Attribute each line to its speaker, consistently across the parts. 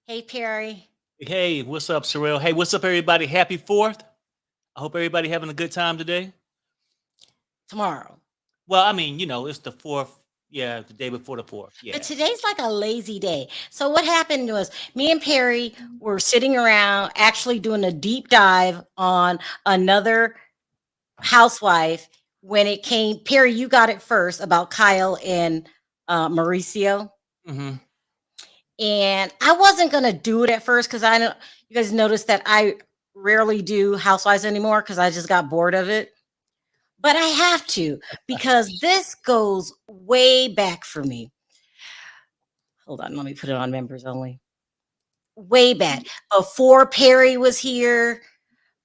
Speaker 1: Hey, Perry.
Speaker 2: Hey, what's up, Sharrell? Hey, what's up, everybody? Happy 4th. I hope everybody having a good time today.
Speaker 1: Tomorrow.
Speaker 2: Well, I mean, it's the 4th. Yeah, the day before the 4th.
Speaker 1: But
Speaker 2: Yeah.
Speaker 1: today's like a lazy day. So what happened was me and Perry were sitting around actually doing a deep dive on another housewife when it came. Perry, you got it first about Kyle and Mauricio.
Speaker 2: hmm
Speaker 1: And I wasn't going to do it at first because I know you guys noticed that I rarely do housewives anymore because I just got bored of it. But I have to because this goes way back for me. Hold on, let me put it on members only. Way back before Perry was here,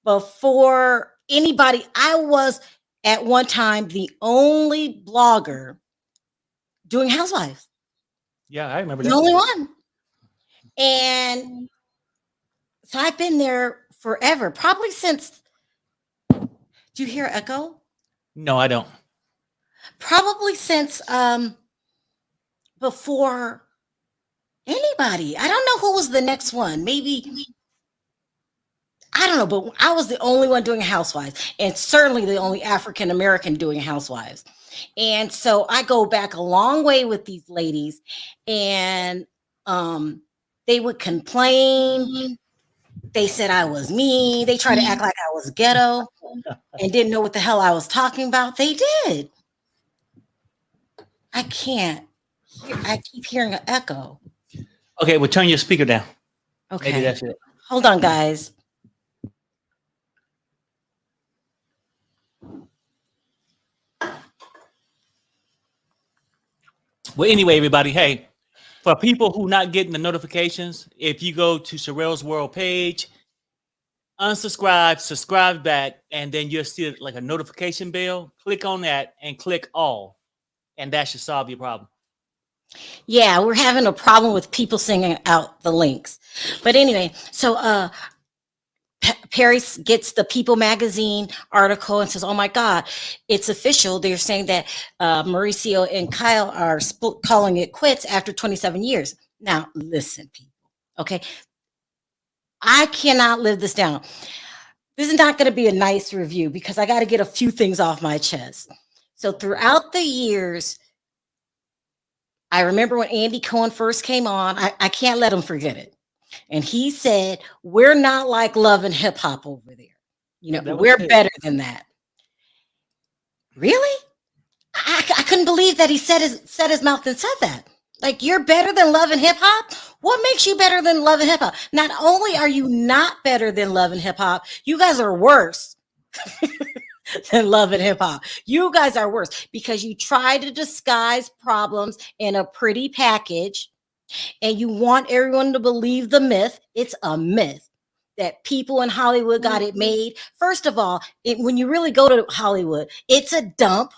Speaker 1: before anybody. I was at one time the only blogger doing housewives,
Speaker 2: Yeah, I remember
Speaker 1: the
Speaker 2: that.
Speaker 1: only one. And so I've been there forever, probably since. Do you hear echo?
Speaker 2: No, I don't.
Speaker 1: Probably since before anybody. I don't know who was the next one. Maybe I don't know, but I was the only one doing housewives, and certainly the only African American doing housewives. And so I go back a long way with these ladies, and um, they would complain. They said I was mean. They tried to act like I was ghetto and didn't know what the hell I was talking about. They did. I can't. I keep hearing an echo.
Speaker 2: Okay, well, turn your speaker down. Maybe
Speaker 1: Okay.
Speaker 2: that's it.
Speaker 1: Hold on, guys.
Speaker 2: Well, anyway, everybody, hey, for people who not getting the notifications, if you go to Sharrell's World page, unsubscribe, subscribe back, and then you'll see like a notification bell. Click on that and click all, and that should solve your problem.
Speaker 1: Yeah, we're having a problem with people singing out the links. But anyway, so Perry gets the People magazine article and says, "Oh my God, it's official. They're saying that Mauricio and Kyle are calling it quits after 27 years." Now, listen, people. Okay, I cannot live this down. This is not going to be a nice review because I got to get a few things off my chest. So throughout the years, I remember when Andy Cohen first came on, I can't let him forget it. And he said, "We're not like Love and Hip Hop over there. We're better than that." Really? I couldn't believe that he set his mouth and said that. Like, you're better than Love and Hip Hop? What makes you better than Love and Hip Hop? Not only are you not better than Love and Hip Hop, you guys are worse than Love and Hip Hop. You guys are worse because you try to disguise problems in a pretty package and you want everyone to believe the myth. It's a myth that people in Hollywood got it made. First of all, when you really go to Hollywood, it's a dump.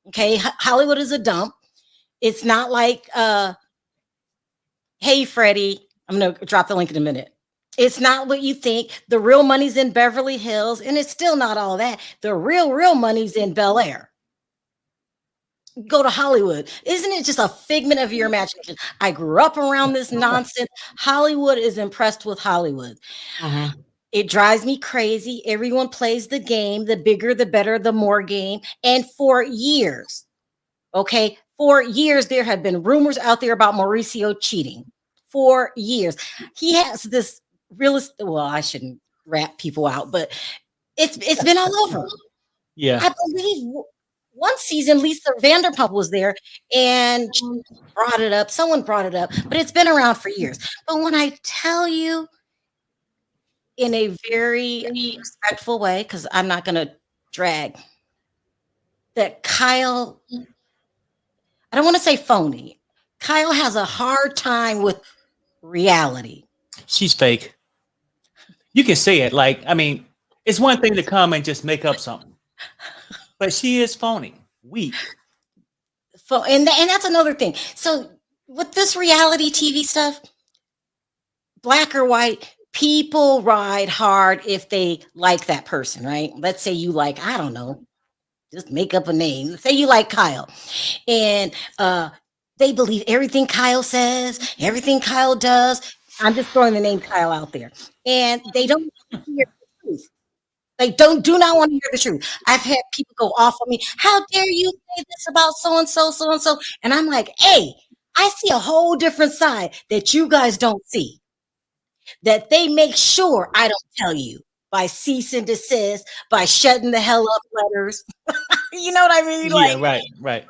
Speaker 1: Okay, Hollywood is a dump. It's not like, hey, Freddie, I'm going to drop the link in a minute. It's not what you think. The real money's in Beverly Hills, and it's still not all that. The real money's in Bel Air. Go to Hollywood. Isn't it just a figment of your imagination? I grew up around this nonsense. Hollywood is impressed with Hollywood.
Speaker 2: Mm-hmm.
Speaker 1: It drives me crazy. Everyone plays the game, the bigger, the better, the more game. And for years, okay, for years, there have been rumors out there about Mauricio cheating. For years. He has this realist. Well, I shouldn't rat people out, but it's been all over.
Speaker 2: Yeah.
Speaker 1: I believe one season Lisa Vanderpump was there and brought it up. Someone brought it up, but it's been around for years. But when I tell you in a very respectful way, because I'm not going to drag, that Kyle, I don't want to say phony. Kyle has a hard time with reality.
Speaker 2: She's fake. You can say it. Like, I mean, it's one thing to come and just make up something, but she is phony, weak.
Speaker 1: And that's another thing. So with this reality TV stuff, black or white, people ride hard if they like that person, right? Let's say you like, I don't know, just make up a name. Say you like Kyle, and they believe everything Kyle says, everything Kyle does. I'm just throwing the name Kyle out there. And they don't hear the truth. They do not want to hear the truth. I've had people go off on me. How dare you say this about so and so, so and so? And I'm like, hey, I see a whole different side that you guys don't see. That they make sure I don't tell you by cease and desist, by shutting the hell up letters. You know what I mean?
Speaker 2: Yeah,
Speaker 1: Like
Speaker 2: right.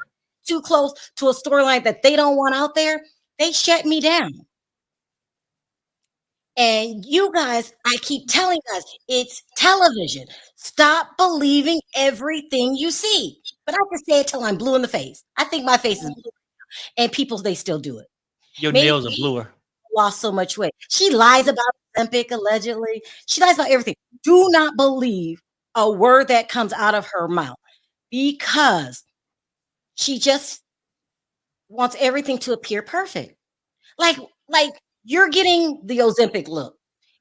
Speaker 1: too close to a storyline that they don't want out there, they shut me down. And you guys, I keep telling us, it's television. Stop believing everything you see. But I can say it till I'm blue in the face. I think my face is blue, and people they still do it.
Speaker 2: Your
Speaker 1: Maybe
Speaker 2: nails are bluer.
Speaker 1: lost so much weight. She lies about Ozempic allegedly. She lies about everything. Do not believe a word that comes out of her mouth because she just wants everything to appear perfect. Like, like you're getting the Ozempic look.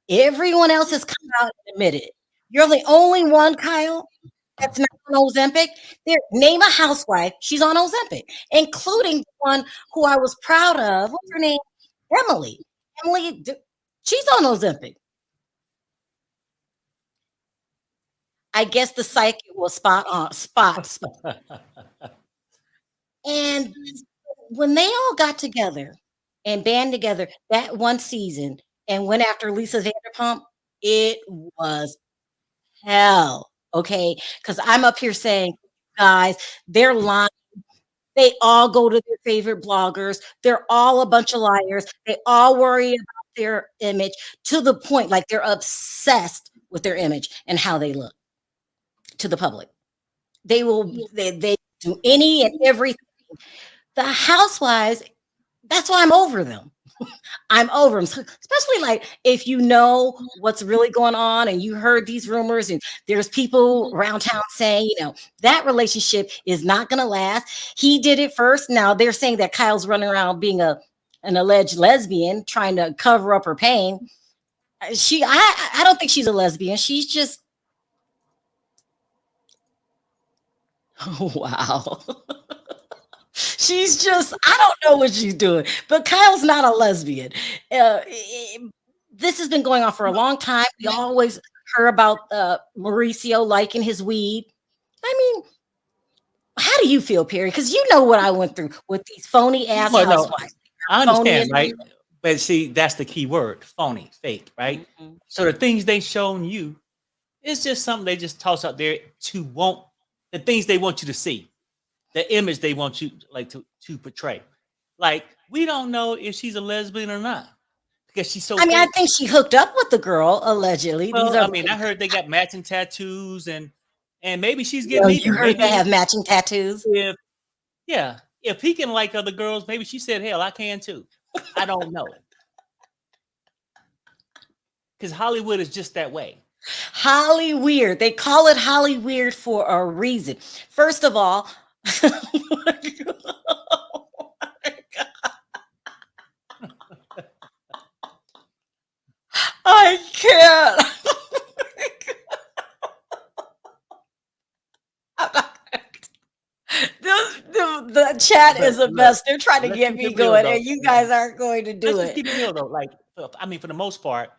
Speaker 1: Everyone else has come out and admitted it. You're the only one, Kyle, that's not on Ozempic. There, name a housewife. She's on Ozempic, including the one who I was proud of. What's her name? Emily. Emily, she's on Ozempic. I guess the psychic was spot on, spot. And when they all got together and band together that one season and went after Lisa Vanderpump, it was hell. Okay. Because I'm up here saying, guys, they're lying. They all go to their favorite bloggers. They're all a bunch of liars. They all worry about their image to the point like they're obsessed with their image and how they look to the public. They do any and everything. The housewives, that's why I'm over them. I'm over them, especially like if you know what's really going on and you heard these rumors and there's people around town saying, that relationship is not going to last. He did it first. Now they're saying that Kyle's running around being an alleged lesbian, trying to cover up her pain. I don't think she's a lesbian. She's just, wow. She's just, I don't know what she's doing, but Kyle's not a lesbian. This has been going on for a long time. We always heard about Mauricio liking his weed. I mean, how do you feel, Perry? Because you know what I went through with these phony ass housewives.
Speaker 2: I understand, right? But see, that's the key word: phony, fake, right? Mm-hmm. So the things they shown you, it's just something they just toss out there to want the things they want you to see. The image they want you to portray. Like, we don't know if she's a lesbian or not because she's so.
Speaker 1: I think she hooked up with the girl allegedly.
Speaker 2: Well, I heard they got matching tattoos and maybe she's getting.
Speaker 1: Well, you heard they have matching tattoos.
Speaker 2: If he can like other girls, maybe she said, "Hell, I can too." I don't know because Hollywood is just that way.
Speaker 1: Hollyweird. They call it Hollyweird for a reason. First of all. Oh my God. I can't. The chat is a mess. They're trying to get me going, and you guys aren't going to do it.
Speaker 2: Keep it real though. Like, for the most part,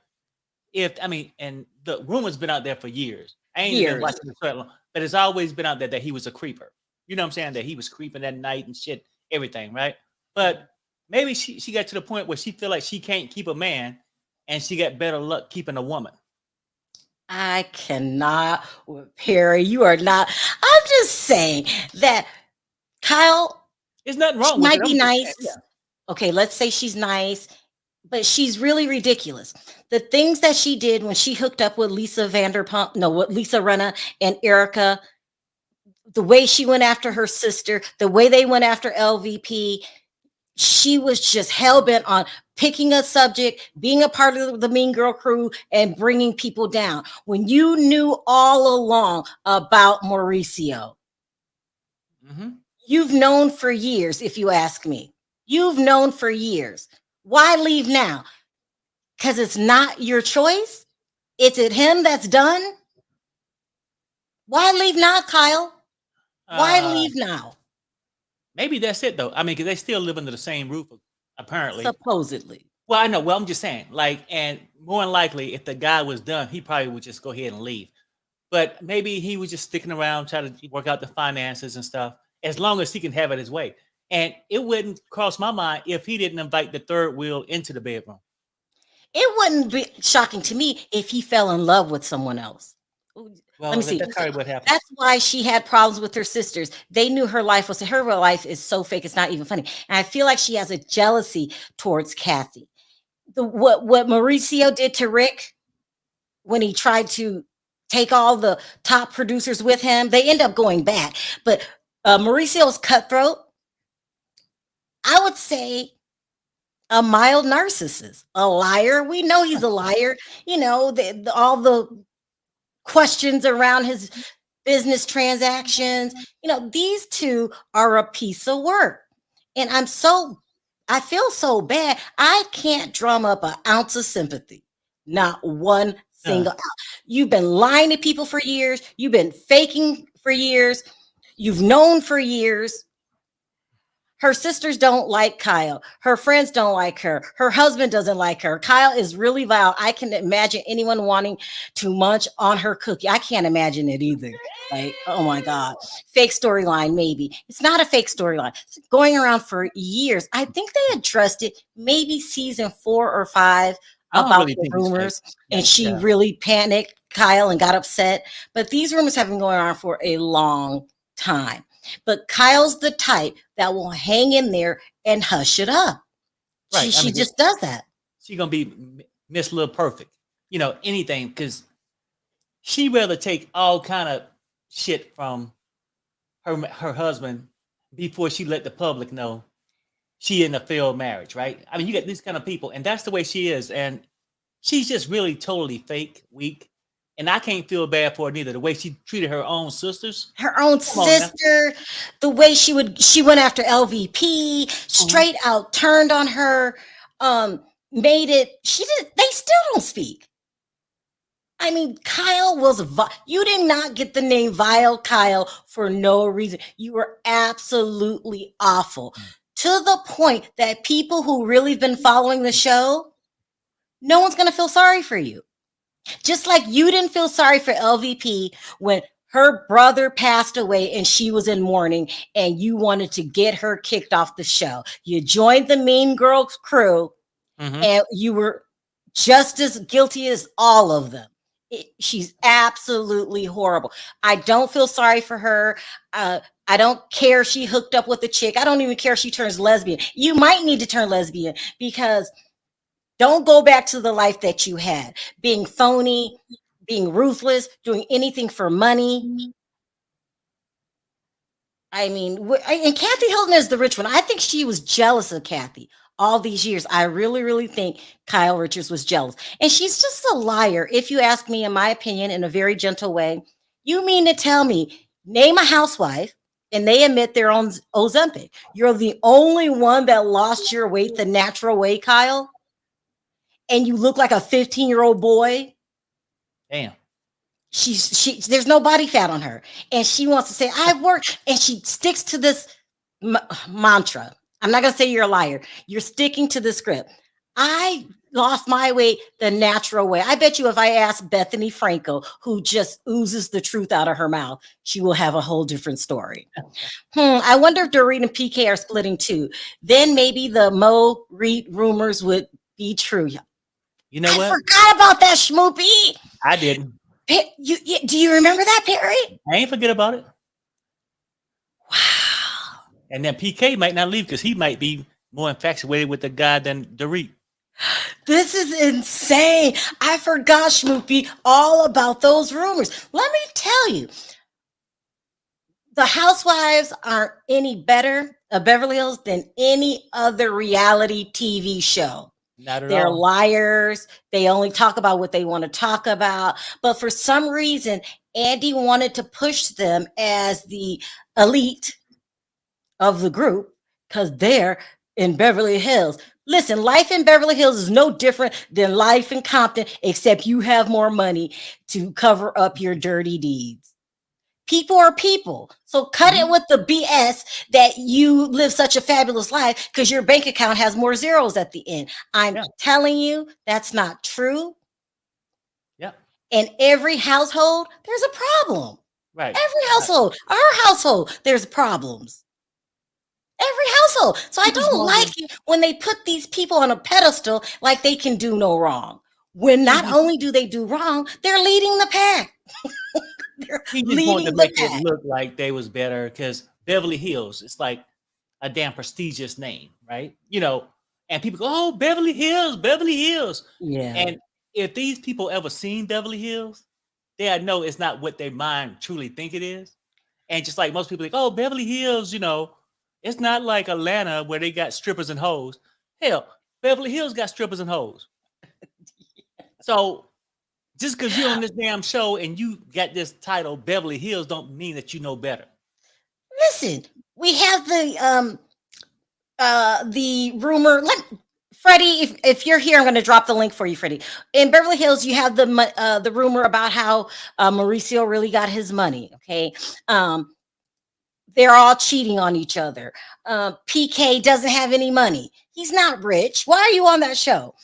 Speaker 2: and the rumor's been out there for years. I ain't been watching it for long, but it's always been out there that he was a creeper. You know what I'm saying? That he was creeping at night and shit, everything, right? But maybe she got to the point where she feel like she can't keep a man and she got better luck keeping a woman.
Speaker 1: I cannot, Perry, you are not. I'm just saying that Kyle,
Speaker 2: there's nothing wrong
Speaker 1: with it. Might be nice. Yeah. Okay, let's say she's nice, but she's really ridiculous. The things that she did when she hooked up with Lisa Rinna and Erica, the way she went after her sister, the way they went after LVP, she was just hell-bent on picking a subject, being a part of the Mean Girl crew, and bringing people down. When you knew all along about Mauricio, you've known for years, if you ask me. You've known for years. Why leave now? Because it's not your choice? Is it him that's done? Why leave now, Kyle? Why leave now?
Speaker 2: Maybe that's it, though. I mean, because they still live under the same roof, apparently.
Speaker 1: Supposedly.
Speaker 2: Well, I know. Well, I'm just saying, like, and more than likely, if the guy was done, he probably would just go ahead and leave. But maybe he was just sticking around, trying to work out the finances and stuff, as long as he can have it his way. And it wouldn't cross my mind if he didn't invite the third wheel into the bedroom.
Speaker 1: It wouldn't be shocking to me if he fell in love with someone else. Let me
Speaker 2: Well,
Speaker 1: see.
Speaker 2: that's probably what happened.
Speaker 1: That's why she had problems with her sisters. They knew her life is so fake. It's not even funny. And I feel like she has a jealousy towards Kathy. What Mauricio did to Rick when he tried to take all the top producers with him, they end up going back. But Mauricio's cutthroat, I would say a mild narcissist, a liar. We know he's a liar. You know, all the questions around his business transactions. You know, these two are a piece of work. And I feel so bad. I can't drum up an ounce of sympathy. Not one single ounce. You've been lying to people for years. You've been faking for years. You've known for years. Her sisters don't like Kyle. Her friends don't like her. Her husband doesn't like her. Kyle is really vile. I can imagine anyone wanting to munch on her cookie. I can't imagine it either. Like, oh my God. Fake storyline, maybe. It's not a fake storyline. It's going around for years. I think they addressed it maybe season 4 or 5 about the rumors. And she really panicked, Kyle, and got upset. But these rumors have been going on for a long time. But Kyle's the type that will hang in there and hush it up. Right. She just does that.
Speaker 2: She's gonna be Miss Little Perfect, you know, anything, because she rather take all kind of shit from her husband before she let the public know she in a failed marriage, right? I mean, you get these kind of people, and that's the way she is, and she's just really totally fake, weak. And I can't feel bad for her neither. The way she treated her own sisters.
Speaker 1: Her own sister, the way she went after LVP, straight out turned on her, made it, they still don't speak. I mean, Kyle was, you did not get the name Vile Kyle for no reason. You were absolutely awful. To the point that people who really been following the show, no one's going to feel sorry for you. Just like you didn't feel sorry for LVP when her brother passed away and she was in mourning and you wanted to get her kicked off the show. You joined the Mean Girls crew and you were just as guilty as all of them. She's absolutely horrible. I don't feel sorry for her. I don't care if she hooked up with a chick. I don't even care if she turns lesbian. You might need to turn lesbian because don't go back to the life that you had, being phony, being ruthless, doing anything for money. I mean, and Kathy Hilton is the rich one. I think she was jealous of Kathy all these years. I really, really think Kyle Richards was jealous. And she's just a liar, if you ask me, in my opinion, in a very gentle way. You mean to tell me, name a housewife, and they admit their own Ozempic. You're the only one that lost your weight the natural way, Kyle? And you look like a 15-year-old boy.
Speaker 2: Damn.
Speaker 1: There's no body fat on her. And she wants to say, I've worked. And she sticks to this mantra. I'm not going to say you're a liar. You're sticking to the script. I lost my weight the natural way. I bet you if I ask Bethany Frankel, who just oozes the truth out of her mouth, she will have a whole different story. I wonder if Dorit and PK are splitting too. Then maybe the Mo Reed rumors would be true.
Speaker 2: You know what?
Speaker 1: I forgot about that, Schmoopy.
Speaker 2: I didn't.
Speaker 1: Do you remember that, Perry?
Speaker 2: I ain't forget about it.
Speaker 1: Wow.
Speaker 2: And then PK might not leave because he might be more infatuated with the guy than Dorit.
Speaker 1: This is insane. I forgot, Schmoopy, all about those rumors. Let me tell you, the Housewives aren't any better of Beverly Hills than any other reality TV show.
Speaker 2: Not at
Speaker 1: They're
Speaker 2: all.
Speaker 1: liars. They only talk about what they want to talk about. But for some reason, Andy wanted to push them as the elite of the group because they're in Beverly Hills. Listen, life in Beverly Hills is no different than life in Compton, except you have more money to cover up your dirty deeds. People are people. So cut it with the BS that you live such a fabulous life because your bank account has more zeros at the end. I'm telling you, that's not true.
Speaker 2: Yeah.
Speaker 1: In every household, there's a problem.
Speaker 2: Right.
Speaker 1: Every household, our household, there's problems. Every household. So I don't like it when they put these people on a pedestal like they can do no wrong. When not only do they do wrong, they're leading the pack. They're
Speaker 2: He just wanted
Speaker 1: leading
Speaker 2: to
Speaker 1: the
Speaker 2: make it
Speaker 1: pack.
Speaker 2: look like they was better because Beverly Hills, it's like a damn prestigious name, right? You know, and people go, "Oh, Beverly Hills, Beverly Hills."
Speaker 1: Yeah.
Speaker 2: And if these people ever seen Beverly Hills, they know it's not what their mind truly think it is. And just like most people think, "Oh, Beverly Hills," you know, it's not like Atlanta where they got strippers and hoes. Hell, Beverly Hills got strippers and hoes. So just because you're on this damn show and you got this title, Beverly Hills, don't mean that you know better.
Speaker 1: Listen, we have the rumor. Freddie, if you're here, I'm going to drop the link for you, Freddie. In Beverly Hills, you have the rumor about how Mauricio really got his money. Okay, they're all cheating on each other. PK doesn't have any money. He's not rich. Why are you on that show?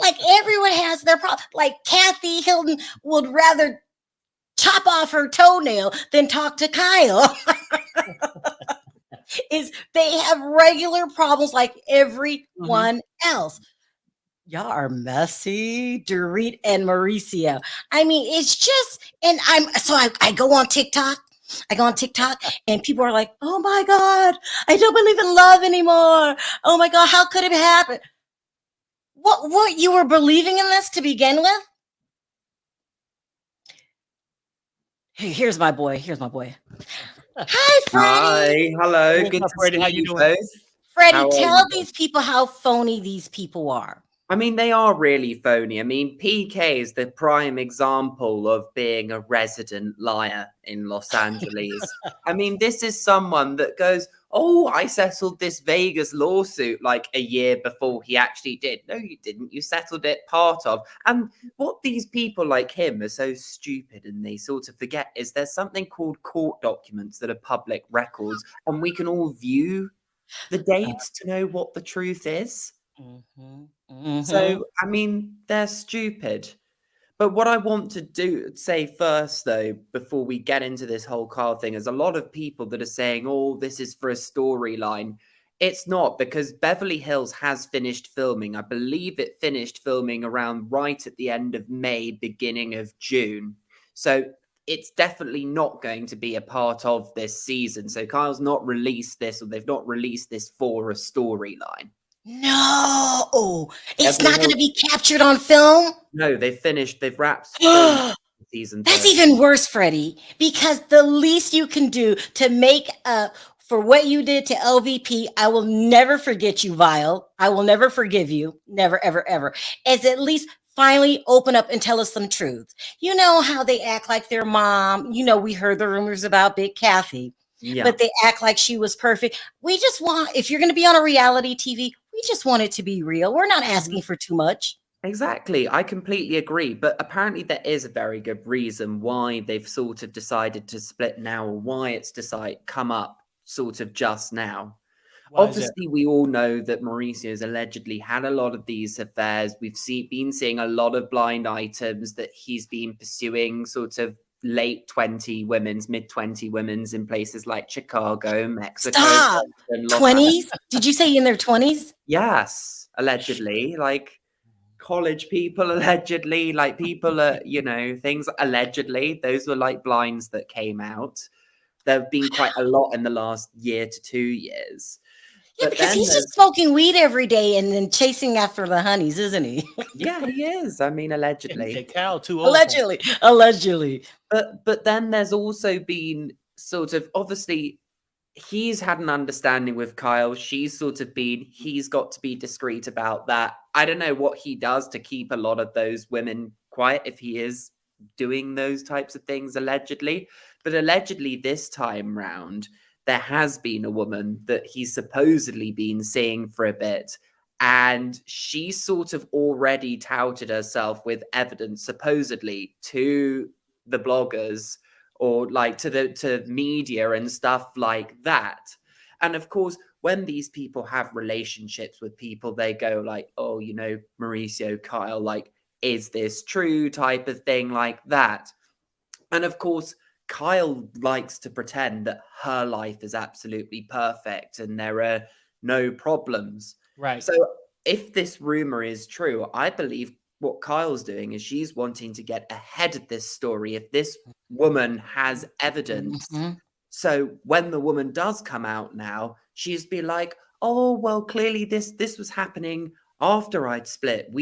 Speaker 1: Like everyone has their problem. Like Kathy Hilton would rather chop off her toenail than talk to Kyle. Is they have regular problems like everyone else. Y'all are messy, Dorit and Mauricio. I mean, it's just, and I go on TikTok. I go on TikTok and people are like, oh my God, I don't believe in love anymore. Oh my God, how could it happen? What you were believing in this to begin with? Hey, here's my boy. Here's my boy. Hi, Freddie.
Speaker 3: Hi, hello.
Speaker 2: What's
Speaker 3: Good
Speaker 2: up,
Speaker 3: to
Speaker 2: Freddie?
Speaker 3: see
Speaker 2: How you
Speaker 3: you
Speaker 2: doing?
Speaker 3: both.
Speaker 1: Freddie,
Speaker 3: How are
Speaker 1: tell
Speaker 3: you
Speaker 1: these people how phony these people are.
Speaker 3: I mean, they are really phony. I mean, PK is the prime example of being a resident liar in Los Angeles. I mean, this is someone that goes, oh, I settled this Vegas lawsuit like a year before he actually did. No, you didn't. You settled it part of. And what these people like him are so stupid and they sort of forget is there's something called court documents that are public records, and we can all view the dates to know what the truth is. So, I mean, they're stupid. But what I want to say first, though, before we get into this whole Carl thing, is a lot of people that are saying, oh, this is for a storyline. It's not, because Beverly Hills has finished filming. I believe it finished filming around right at the end of May, beginning of June. So it's definitely not going to be a part of this season. So Kyle's not released this, or they've not released this for a storyline.
Speaker 1: No, it's
Speaker 3: Beverly
Speaker 1: not going to
Speaker 3: Hills-
Speaker 1: be captured on film.
Speaker 3: No, they've wrapped filming season.
Speaker 1: That's
Speaker 3: 30.
Speaker 1: even worse, Freddie, because the least you can do to make up for what you did to LVP, I will never forget you, Vile. I will never forgive you. Never, ever, ever. Is at least finally open up and tell us some truth. You know how they act like their mom. You know, we heard the rumors about Big Kathy, but they act like she was perfect. We just want, if you're going to be on a reality TV, we just want it to be real. We're not asking for too much.
Speaker 3: Exactly. I completely agree. But apparently there is a very good reason why they've sort of decided to split now, or why it's come up sort of just now. Obviously, we all know that Mauricio's allegedly had a lot of these affairs. We've been seeing a lot of blind items that he's been pursuing sort of late 20 women's, mid 20 women's in places like Chicago, Mexico.
Speaker 1: Stop. 20s? Did you say in their 20s?
Speaker 3: Yes, allegedly. Like college people, allegedly. Like people are, you know, things allegedly. Those were like blinds that came out. There have been quite a lot in the last year to 2 years.
Speaker 1: Yeah, because he's just smoking weed every day and then chasing after the honeys, isn't he?
Speaker 3: Yeah, he is. I mean, allegedly.
Speaker 2: Cal too old.
Speaker 1: Allegedly.
Speaker 3: But then there's also been sort of, obviously, he's had an understanding with Kyle. She's sort of been, he's got to be discreet about that. I don't know what he does to keep a lot of those women quiet if he is doing those types of things, allegedly. But allegedly this time round, there has been a woman that he's supposedly been seeing for a bit, and she sort of already touted herself with evidence, supposedly, to the bloggers or like to media and stuff like that. And of course, when these people have relationships with people, they go like, oh, you know, Mauricio, Kyle, like, is this true, type of thing like that. And of course, Kyle likes to pretend that her life is absolutely perfect and there are no problems.
Speaker 2: Right.
Speaker 3: So if this rumor is true, I believe what Kyle's doing is she's wanting to get ahead of this story. If this woman has evidence,
Speaker 1: Mhm.
Speaker 3: so when the woman does come out now, she's be like, oh, well, clearly this was happening after I'd split.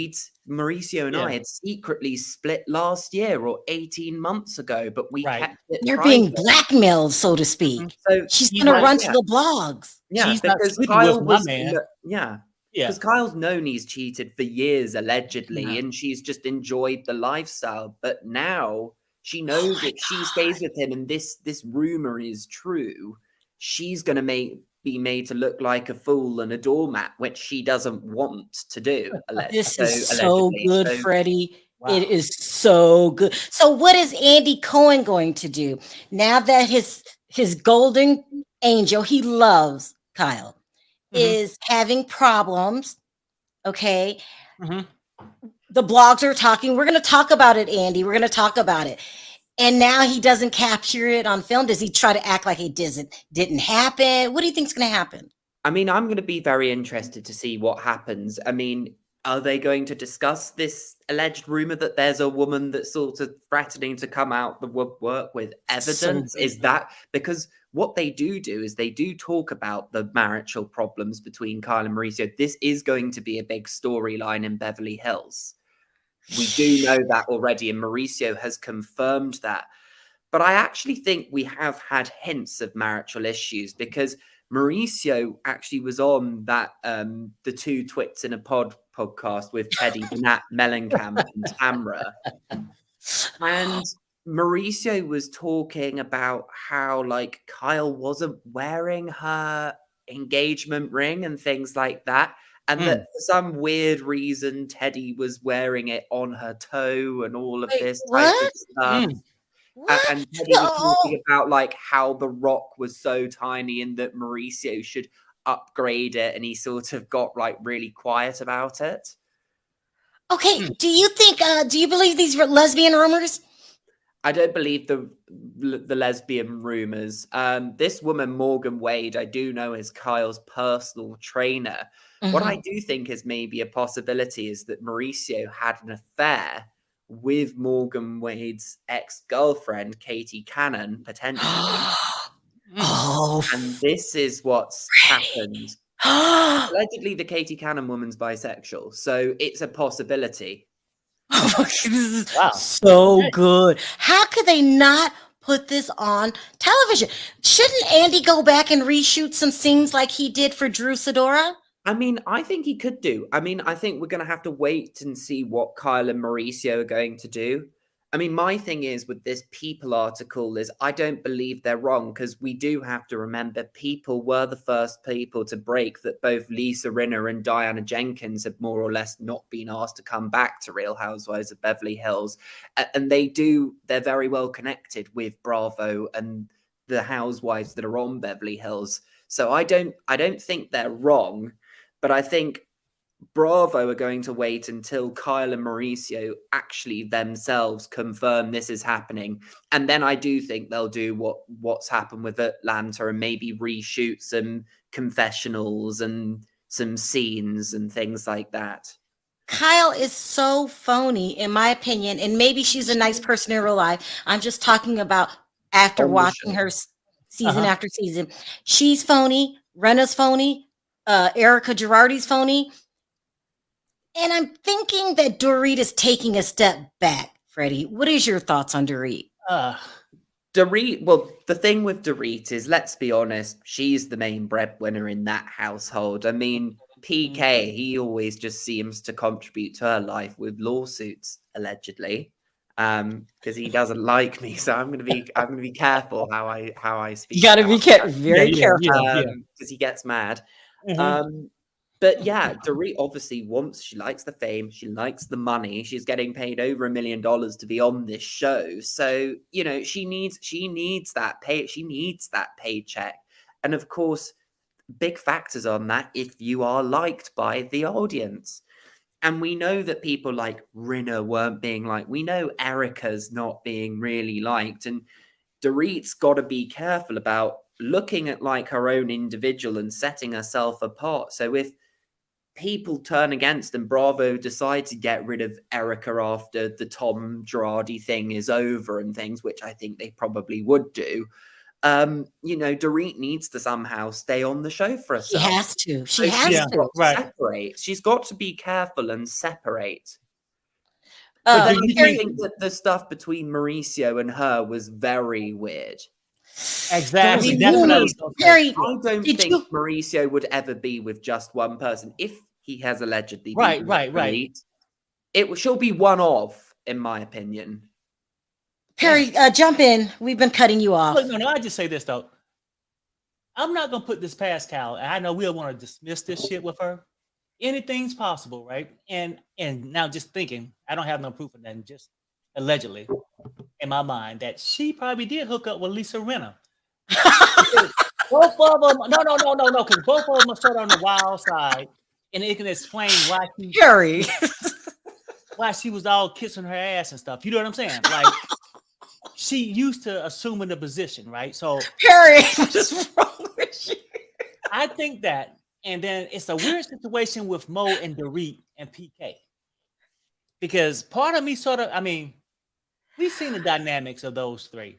Speaker 3: Mauricio and I
Speaker 2: Yeah.
Speaker 3: had secretly split last year or 18 months ago, but we
Speaker 2: Right.
Speaker 3: kept it
Speaker 1: You're being
Speaker 3: private.
Speaker 1: blackmailed, so to speak.
Speaker 3: So
Speaker 1: She's
Speaker 2: He's
Speaker 1: going to
Speaker 2: not-
Speaker 1: run
Speaker 3: yeah,
Speaker 1: to the blogs.
Speaker 3: yeah,
Speaker 2: She's not
Speaker 3: because
Speaker 2: sleeping
Speaker 3: Kyle
Speaker 2: with my
Speaker 3: was
Speaker 2: man.
Speaker 3: yeah.
Speaker 2: Yeah.
Speaker 3: Because Kyle's known he's cheated for years, allegedly,
Speaker 1: Yeah.
Speaker 3: and she's just enjoyed the lifestyle. But now she knows
Speaker 1: my
Speaker 3: if she stays with him and this rumor is true, she's going to be made to look like a fool and a doormat, which she doesn't want to do.
Speaker 1: This is so
Speaker 3: Allegedly.
Speaker 1: good,
Speaker 3: So
Speaker 1: Freddie.
Speaker 2: Wow.
Speaker 1: It is so good. So what is Andy Cohen going to do now that his golden angel he loves, Kyle, is having problems? Okay.
Speaker 2: Mhm.
Speaker 1: The blogs are talking. We're going to talk about it, Andy. We're going to talk about it. And now he doesn't capture it on film. Does he try to act like it didn't happen? What do you think's going to happen?
Speaker 3: I mean, I'm going to be very interested to see what happens. I mean, are they going to discuss this alleged rumor that there's a woman that's sort of threatening to come out the woodwork with evidence? Is that because what they do is they do talk about the marital problems between Kyle and Mauricio. This is going to be a big storyline in Beverly Hills. We do know that already, and Mauricio has confirmed that. But I actually think we have had hints of marital issues because Mauricio actually was on that the Two Twits in a podcast with Teddy, Nat Mellencamp, and Tamra. And Mauricio was talking about how like Kyle wasn't wearing her engagement ring and things like that. And that for some weird reason, Teddy was wearing it on her toe and all of
Speaker 1: Wait,
Speaker 3: this type of stuff.
Speaker 1: What?
Speaker 3: And Teddy was talking about like how the rock was so tiny and that Mauricio should upgrade it, and he sort of got like really quiet about it.
Speaker 1: Okay, do you believe these lesbian rumors?
Speaker 3: I don't believe the lesbian rumors. This woman, Morgan Wade, I do know is Kyle's personal trainer. What I do think is maybe a possibility is that Mauricio had an affair with Morgan Wade's ex-girlfriend, Katie Cannon, potentially.
Speaker 1: Oh,
Speaker 3: And this is what's happened. Allegedly, the Katie Cannon woman's bisexual, so it's a possibility.
Speaker 1: this is
Speaker 2: Wow.
Speaker 1: so good. How could they not put this on television? Shouldn't Andy go back and reshoot some scenes like he did for Drew Sidora?
Speaker 3: I mean, I think he could do. I mean, I think we're going to have to wait and see what Kyle and Mauricio are going to do. I mean, my thing is with this People article is I don't believe they're wrong, because we do have to remember People were the first people to break that both Lisa Rinna and Diana Jenkins had more or less not been asked to come back to Real Housewives of Beverly Hills. And they're very well connected with Bravo and the housewives that are on Beverly Hills. So I don't think they're wrong, but I think Bravo are going to wait until Kyle and Mauricio actually themselves confirm this is happening. And then I do think they'll do what's happened with Atlanta and maybe reshoot some confessionals and some scenes and things like that.
Speaker 1: Kyle is so phony, in my opinion, and maybe she's a nice person in real life. I'm just talking about after watching her season after season. She's phony. Renna's phony. Erica Girardi's phony. And I'm thinking that Dorit is taking a step back. Freddie, what is your thoughts on Dorit?
Speaker 3: Dorit, well, the thing with Dorit is, let's be honest, she's the main breadwinner in that household. I mean, PK, he always just seems to contribute to her life with lawsuits, allegedly, because he doesn't like me. So I'm gonna be careful how I speak.
Speaker 1: You got to be very careful
Speaker 3: because he gets mad. But yeah, Dorit obviously she likes the fame, she likes the money. She's getting paid over $1 million to be on this show. So, you know, she needs that paycheck. And of course, big factors on that if you are liked by the audience. And we know that people like Rinna weren't being liked. We know Erica's not being really liked. And Dorit's got to be careful about looking at like her own individual and setting herself apart. So if people turn against and Bravo decide to get rid of Erica after the Tom Girardi thing is over and things, which I think they probably would do, you know, Dorit needs to somehow stay on the show for herself.
Speaker 1: She has to.
Speaker 3: So
Speaker 1: She has
Speaker 2: Yeah,
Speaker 1: to.
Speaker 2: right.
Speaker 3: separate. She's got to be careful and separate.
Speaker 2: But
Speaker 3: But then
Speaker 2: do
Speaker 3: I
Speaker 2: you
Speaker 3: do
Speaker 2: think-
Speaker 3: think that the stuff between Mauricio and her was very weird.
Speaker 2: Exactly.
Speaker 1: I mean,
Speaker 2: That's what I
Speaker 1: really,
Speaker 2: was gonna say.
Speaker 1: Perry,
Speaker 3: I don't
Speaker 1: Did
Speaker 3: think
Speaker 1: you-
Speaker 3: Mauricio would ever be with just one person. If he has allegedly
Speaker 2: Right,
Speaker 3: been
Speaker 2: right, right.
Speaker 3: elite, she'll be one of, in my opinion.
Speaker 1: Perry, jump in. We've been cutting you off.
Speaker 2: Look, no, I just say this though. I'm not gonna put this past Cal. And I know we'll want to dismiss this shit with her. Anything's possible, right? And now just thinking, I don't have no proof of that, just allegedly in my mind that she probably did hook up with Lisa Rinna. Both of them, no, because both of them are sort of on the wild side, and it can explain
Speaker 1: Perry.
Speaker 2: why she was all kissing her ass and stuff. You know what I'm saying? Like she used to assuming the position, right? So
Speaker 1: Perry, what is wrong with you?
Speaker 2: I think that, and then it's a weird situation with Mo and Dorit and PK, because part of me sort of, I mean, we've seen the dynamics of those three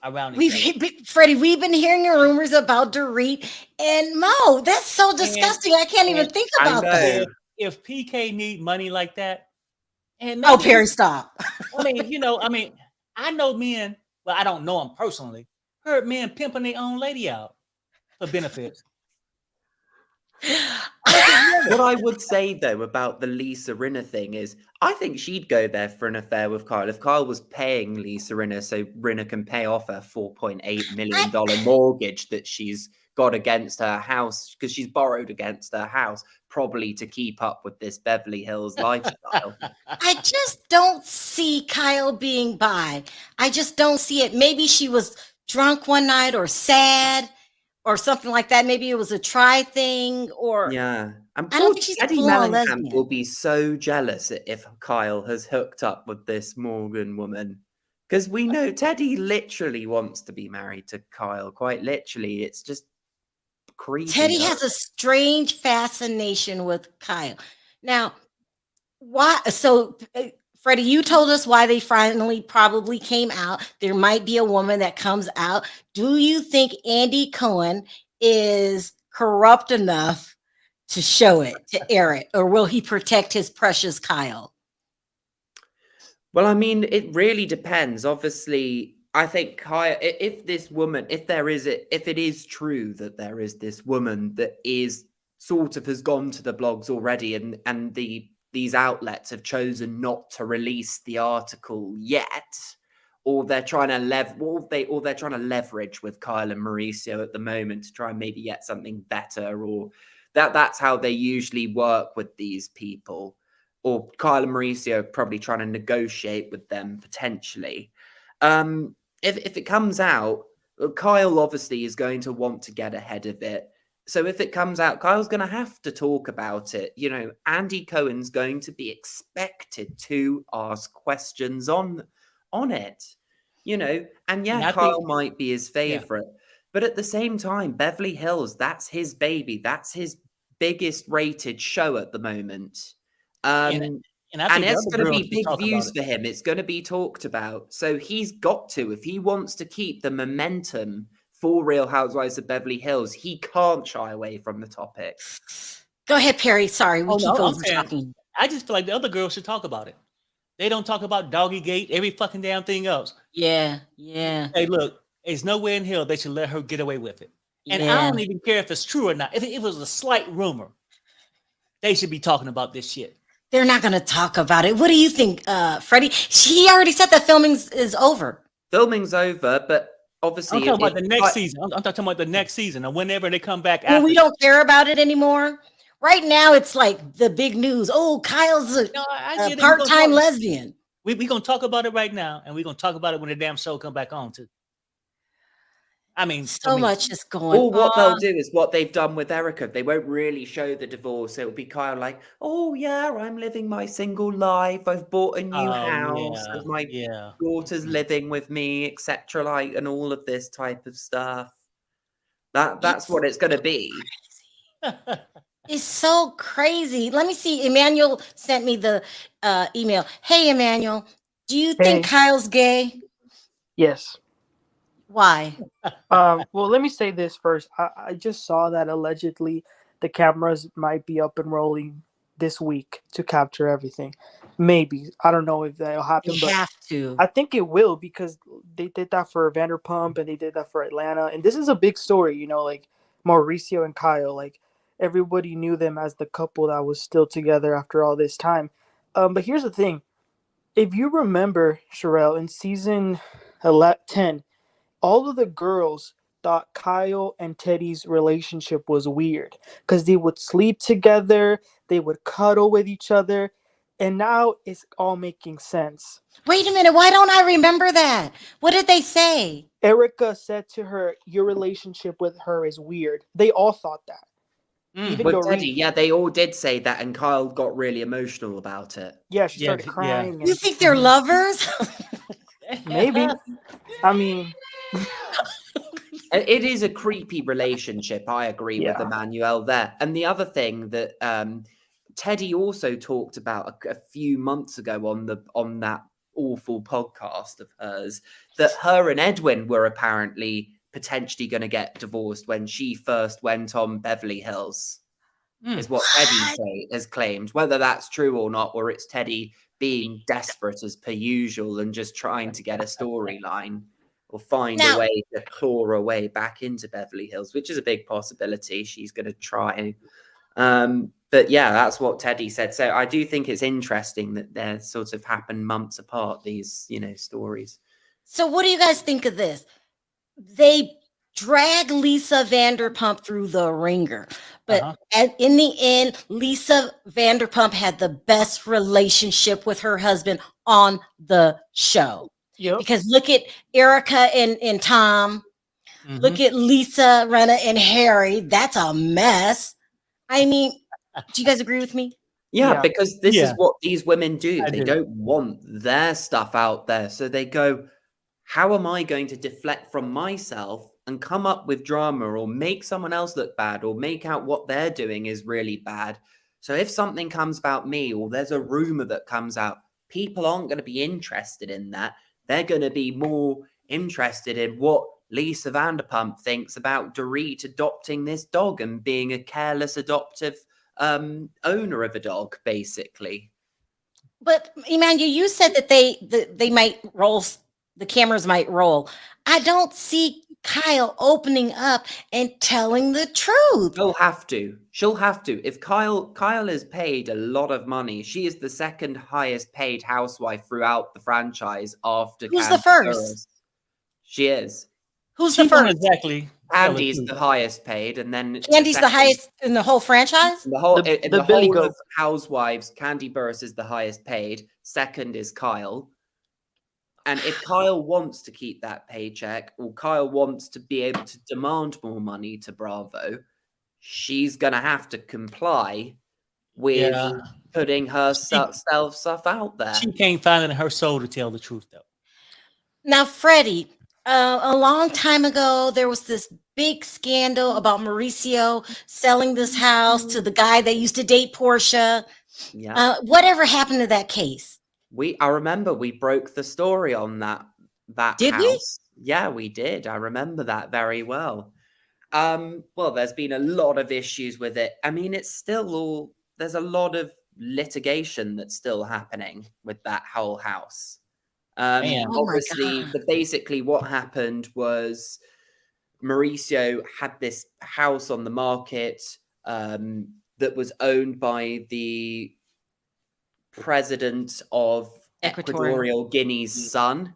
Speaker 2: around each other.
Speaker 1: Freddie, we've been hearing rumors about Dorit and Mo. That's so disgusting. I can't even think
Speaker 3: I
Speaker 1: about
Speaker 3: know.
Speaker 1: that.
Speaker 2: If PK need money like that, and
Speaker 1: Oh,
Speaker 2: maybe-
Speaker 1: Perry, stop.
Speaker 2: I mean, I know men. Well, I don't know them personally. Heard men pimping their own lady out for benefits.
Speaker 3: What I would say though about the Lisa Rinna thing is, I think she'd go there for an affair with Kyle if Kyle was paying Lisa Rinna so Rinna can pay off her $4.8 million mortgage that she's got against her house because she's borrowed against her house, probably to keep up with this Beverly Hills lifestyle.
Speaker 1: I just don't see Kyle being bi. I just don't see it. Maybe she was drunk one night or sad or something like that. Maybe it was a try thing or
Speaker 3: Yeah. And
Speaker 1: I don't think she's a
Speaker 3: Eddie
Speaker 1: full-on
Speaker 3: Mellencamp
Speaker 1: lesbian.
Speaker 3: will be so jealous if Kyle has hooked up with this Morgan woman. Because we know Teddy literally wants to be married to Kyle. Quite literally. It's just creepy.
Speaker 1: Teddy has a strange fascination with Kyle. Now, why? So, Freddie, you told us why they finally probably came out. There might be a woman that comes out. Do you think Andy Cohen is corrupt enough to show it, to air it, or will he protect his precious Kyle?
Speaker 3: Well, I mean, it really depends. Obviously, I think Kyle, if it is true that there is this woman that is sort of has gone to the blogs already, and these outlets have chosen not to release the article yet, or they're trying to they're trying to leverage with Kyle and Mauricio at the moment to try and maybe get something better, or that's how they usually work with these people. Or Kyle and Mauricio probably trying to negotiate with them potentially. If it comes out, Kyle obviously is going to want to get ahead of it. So if it comes out, Kyle's going to have to talk about it. You know, Andy Cohen's going to be expected to ask questions on it. You know, and
Speaker 2: And I
Speaker 3: Kyle
Speaker 2: think-
Speaker 3: might be his favorite. But at the same time, Beverly Hills, that's his baby. That's his biggest rated show at the moment.
Speaker 2: And I
Speaker 3: And
Speaker 2: think the
Speaker 3: it's
Speaker 2: other
Speaker 3: going to
Speaker 2: girls
Speaker 3: be
Speaker 2: should
Speaker 3: big
Speaker 2: talk about
Speaker 3: views
Speaker 2: it.
Speaker 3: for him. It's going to be talked about. So he's got to, if he wants to keep the momentum for Real Housewives of Beverly Hills, he can't shy away from the topic.
Speaker 1: Go ahead, Perry. Sorry, we
Speaker 2: Oh,
Speaker 1: keep
Speaker 2: no, I'm
Speaker 1: over
Speaker 2: saying-
Speaker 1: talking.
Speaker 2: I just feel like the other girls should talk about it. They don't talk about Doggy Gate, every fucking damn thing else.
Speaker 1: Yeah.
Speaker 2: Hey, look, there's nowhere in hell they should let her get away with it. And I
Speaker 1: Yeah.
Speaker 2: don't even care if it's true or not. If it was a slight rumor, they should be talking about this shit.
Speaker 1: They're not going to talk about it. What do you think, Freddie? He already said that filming is over.
Speaker 3: Filming's over, but obviously...
Speaker 2: I'm talking about
Speaker 3: if-
Speaker 2: the next season. I'm talking about the next season, or whenever they come back
Speaker 1: Well,
Speaker 2: after.
Speaker 1: we don't care about it anymore. Right now, it's like the big news. Oh, Kyle's
Speaker 2: No, I
Speaker 1: a
Speaker 2: get it.
Speaker 1: part-time lesbian.
Speaker 2: We're going to talk about it right now, and we're going to talk about it when the damn show come back on, too.
Speaker 1: So much is going
Speaker 3: Or what
Speaker 1: on.
Speaker 3: they'll do is what they've done with Erica. They won't really show the divorce. It'll be kind of like, oh, yeah, I'm living my single life. I've bought a new house.
Speaker 2: Yeah,
Speaker 3: And my
Speaker 2: yeah.
Speaker 3: daughter's living with me, etc. Like, and all of this type of stuff. That's what it's going to be.
Speaker 1: It's so crazy. Let me see. Emmanuel sent me the email. Hey, Emmanuel, do you think Kyle's gay?
Speaker 4: Yes.
Speaker 1: Why?
Speaker 4: Well, let me say this first. I just saw that allegedly the cameras might be up and rolling this week to capture everything. Maybe. I don't know if that'll happen,
Speaker 1: You
Speaker 4: but
Speaker 1: have to.
Speaker 4: I think it will, because they did that for Vanderpump and they did that for Atlanta. And this is a big story, you know, like Mauricio and Kyle. Like, everybody knew them as the couple that was still together after all this time. But here's the thing. If you remember, Sharrell, in season 10, all of the girls thought Kyle and Teddy's relationship was weird because they would sleep together, they would cuddle with each other, and now it's all making sense.
Speaker 1: Wait a minute. Why don't I remember that? What did they say?
Speaker 4: Erica said to her, your relationship with her is weird. They all thought that. Even
Speaker 3: With Teddy, yeah, they all did say that, and Kyle got really emotional about it.
Speaker 4: Yeah, she started crying.
Speaker 1: You think they're lovers?
Speaker 4: Maybe. I mean,
Speaker 3: it is a creepy relationship. I agree with Emmanuel there. And the other thing that Teddy also talked about a few months ago on that awful podcast of hers, that her and Edwin were apparently potentially going to get divorced when she first went on Beverly Hills, is what Teddy has claimed. Whether that's true or not, or it's Teddy being desperate as per usual and just trying to get a storyline or find a way to claw her way back into Beverly Hills, which is a big possibility. She's going to try. But yeah, that's what Teddy said. So I do think it's interesting that they're sort of happen months apart, these, stories.
Speaker 1: So what do you guys think of this? They drag Lisa Vanderpump through the ringer, but in the end, Lisa Vanderpump had the best relationship with her husband on the show.
Speaker 4: Yep.
Speaker 1: Because look at Erica and Tom. Look at Lisa, Renna, and Harry. That's a mess. I mean, do you guys agree with me?
Speaker 3: Yeah, because this is what these women do.
Speaker 2: I
Speaker 3: They
Speaker 2: do.
Speaker 3: don't want their stuff out there. So they go, how am I going to deflect from myself and come up with drama or make someone else look bad or make out what they're doing is really bad? So if something comes about me or there's a rumor that comes out, people aren't going to be interested in that. They're going to be more interested in what Lisa Vanderpump thinks about Dorit adopting this dog and being a careless adoptive owner of a dog, basically.
Speaker 1: But Emmanuel, you said that they might roll, the cameras might roll. I don't see Kyle opening up and telling the truth.
Speaker 3: She'll have to. She'll have to. If Kyle is paid a lot of money, she is the second highest paid housewife throughout the franchise after
Speaker 1: Who's
Speaker 3: Candy
Speaker 1: the first?
Speaker 3: Burris. She is.
Speaker 1: Who's
Speaker 2: She
Speaker 1: the
Speaker 2: won't
Speaker 1: first?
Speaker 2: exactly.
Speaker 3: Candy's the highest paid, and then
Speaker 1: Candy's the highest in the whole franchise?
Speaker 3: The whole
Speaker 4: The
Speaker 3: in the
Speaker 4: Billy
Speaker 3: whole
Speaker 4: Goat.
Speaker 3: of Housewives, Candy Burris is the highest paid. Second is Kyle. And if Kyle wants to keep that paycheck, or Kyle wants to be able to demand more money to Bravo, she's gonna have to comply with putting her stuff out there.
Speaker 2: She can't find it in her soul to tell the truth, though.
Speaker 1: Now, Freddie, a long time ago, there was this big scandal about Mauricio selling this house to the guy that used to date Portia.
Speaker 3: Yeah.
Speaker 1: Whatever happened to that case?
Speaker 3: I remember we broke the story on that
Speaker 1: Did we?
Speaker 3: house. Yeah, we did. I remember that very well. Well, there's been a lot of issues with it. I mean, it's still there's a lot of litigation that's still happening with that whole house.
Speaker 2: Man.
Speaker 1: Oh my
Speaker 3: Obviously,
Speaker 1: God.
Speaker 3: basically what happened was Mauricio had this house on the market that was owned by the president of Equatorial Guinea's son,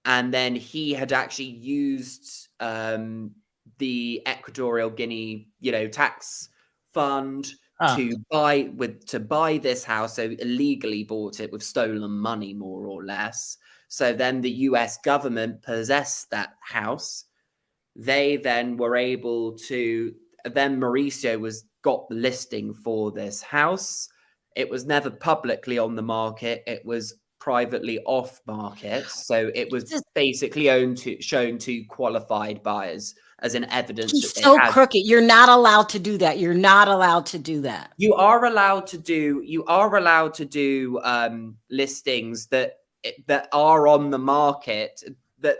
Speaker 3: and then he had actually used the Equatorial Guinea, tax fund to buy this house. So illegally bought it with stolen money, more or less. So then the US government possessed that house. They then were able to, then Mauricio got the listing for this house. It was never publicly on the market. It was privately off market. So it was basically shown to qualified buyers as an evidence.
Speaker 1: He's
Speaker 3: that
Speaker 1: so crooked. You're not allowed to do that. You're not allowed to do that.
Speaker 3: You are allowed to do listings that are on the market, that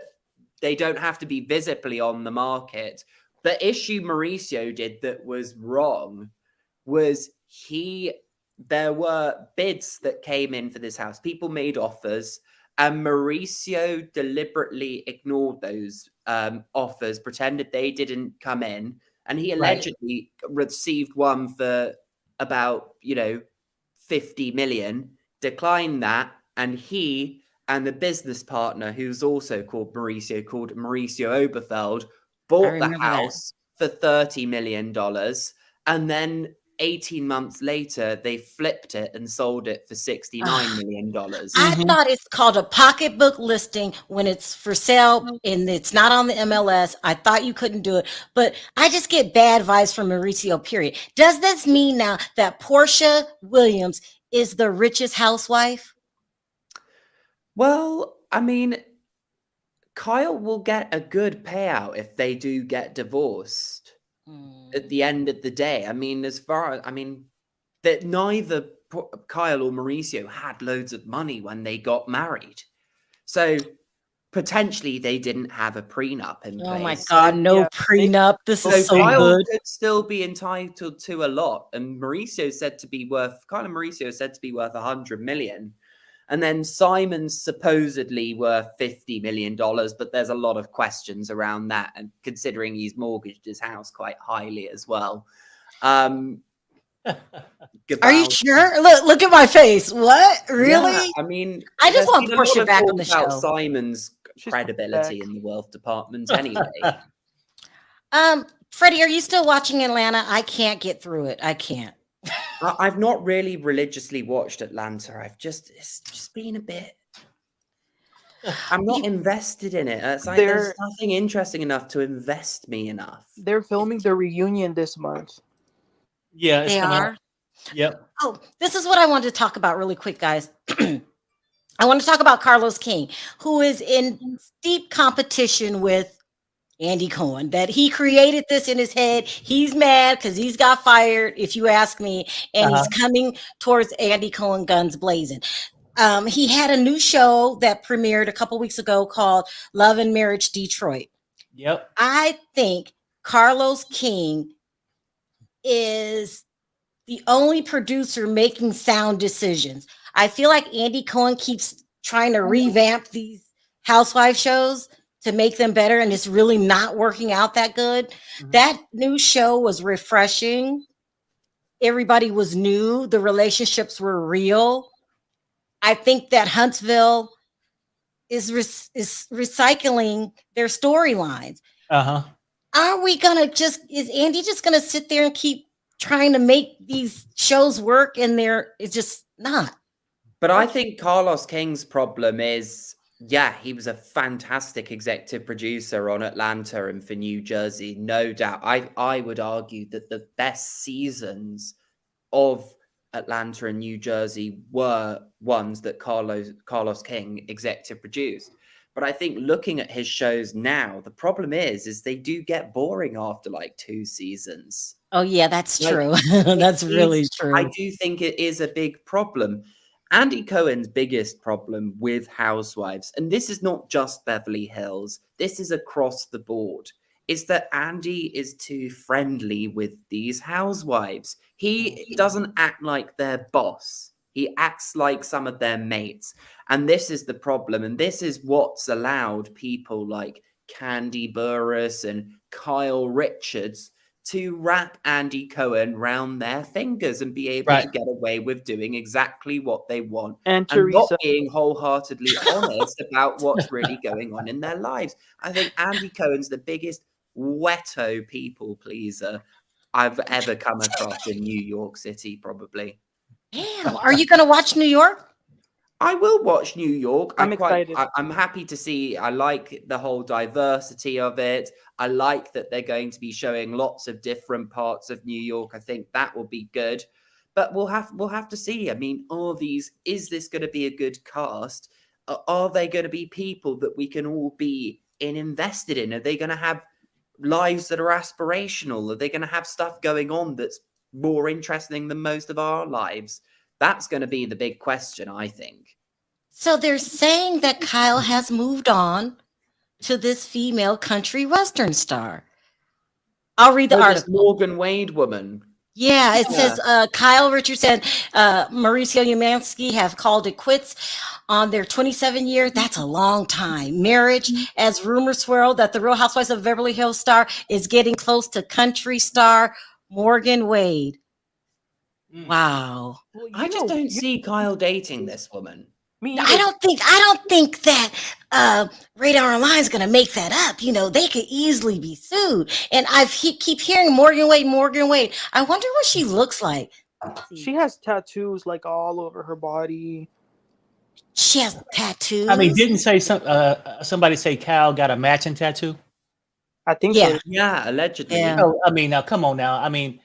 Speaker 3: they don't have to be visibly on the market. The issue Mauricio did that was wrong was there were bids that came in for this house. People made offers, and Mauricio deliberately ignored those offers, pretended they didn't come in, and he allegedly received one for about 50 million, declined that, and he and the business partner, who's also called Mauricio Oberfeld, bought the house for $30 million, and then 18 months later, they flipped it and sold it for $69 million.
Speaker 1: I thought it's called a pocketbook listing when it's for sale and it's not on the MLS. I thought you couldn't do it, but I just get bad vibes from Mauricio, period. Does this mean now that Portia Williams is the richest housewife?
Speaker 3: Well, I mean, Kyle will get a good payout if they do get divorced. At the end of the day, I mean, that neither Kyle or Mauricio had loads of money when they got married, so potentially they didn't have a prenup in place.
Speaker 1: Oh my God, no prenup! This is so
Speaker 3: Kyle
Speaker 1: good.
Speaker 3: could still be entitled to a lot, and Kyle and Mauricio said to be worth $100 million. And then Simon's supposedly worth $50 million, but there's a lot of questions around that, and considering he's mortgaged his house quite highly as well.
Speaker 1: Are you sure? Look at my face. What? Really?
Speaker 3: Yeah, I mean,
Speaker 1: I just want Portia back on the show.
Speaker 3: Simon's credibility in the wealth department, anyway.
Speaker 1: Freddie, are you still watching Atlanta? I can't get through it. I can't.
Speaker 3: I've not really religiously watched Atlanta. It's just been a bit. I'm not invested in it. It's like there's nothing interesting enough to invest me enough.
Speaker 4: They're filming the reunion this month.
Speaker 2: Yeah,
Speaker 1: they are.
Speaker 2: Yep.
Speaker 1: Oh, this is what I wanted to talk about really quick, guys. I want to talk about Carlos King, who is in steep competition with Andy Cohen, that he created this in his head. He's mad because he's got fired, if you ask me, and he's coming towards Andy Cohen guns blazing. He had a new show that premiered a couple weeks ago called Love and Marriage Detroit.
Speaker 2: Yep.
Speaker 1: I think Carlos King is the only producer making sound decisions. I feel like Andy Cohen keeps trying to revamp these housewife shows to make them better, and it's really not working out that good. That new show was refreshing. Everybody was new. The relationships were real. I think that Huntsville is recycling their storylines. Are we gonna is Andy just gonna sit there and keep trying to make these shows work, and it's just not?
Speaker 3: But I think Carlos King's problem is, he was a fantastic executive producer on Atlanta and for New Jersey, no doubt. I would argue that the best seasons of Atlanta and New Jersey were ones that Carlos King executive produced. But I think looking at his shows now, the problem is they do get boring after like 2 seasons.
Speaker 1: Oh yeah, that's true. That's really true.
Speaker 3: I do think it is a big problem. Andy Cohen's biggest problem with Housewives, and this is not just Beverly Hills, this is across the board, is that Andy is too friendly with these housewives. He doesn't act like their boss. He acts like some of their mates. And this is the problem. And this is what's allowed people like Candy Burruss and Kyle Richards to wrap Andy Cohen round their fingers and be able to get away with doing exactly what they want and not being wholeheartedly honest about what's really going on in their lives. I think Andy Cohen's the biggest wetto people pleaser I've ever come across in New York City, probably.
Speaker 1: Damn. Are you gonna watch New York?
Speaker 3: I will watch New York.
Speaker 4: I'm excited.
Speaker 3: I'm happy to see. I like the whole diversity of it. I like that they're going to be showing lots of different parts of New York. I think that will be good. But we'll have to see. I mean, is this going to be a good cast? Are they going to be people that we can all be invested in? Are they going to have lives that are aspirational? Are they going to have stuff going on that's more interesting than most of our lives? That's going to be the big question, I think.
Speaker 1: So they're saying that Kyle has moved on to this female country western star. I'll read the
Speaker 3: This
Speaker 1: article.
Speaker 3: Morgan Wade woman.
Speaker 1: Yeah, it says Kyle Richards and Mauricio Umansky have called it quits on their 27-year, that's a long time, marriage, as rumors swirl that the Real Housewives of Beverly Hills star is getting close to country star Morgan Wade. Wow.
Speaker 4: Well,
Speaker 3: I just don't see Kyle dating this woman.
Speaker 1: I don't think that Radar Online is going to make that up. You know, they could easily be sued. And keep hearing Morgan Wade. I wonder what she looks like.
Speaker 4: She has tattoos like all over her body.
Speaker 1: She has tattoos.
Speaker 2: I mean, didn't somebody say Kyle got a matching tattoo?
Speaker 4: I think
Speaker 1: Yeah.
Speaker 4: so.
Speaker 3: Yeah, allegedly.
Speaker 1: Yeah.
Speaker 2: No, I mean, now come on now. I mean,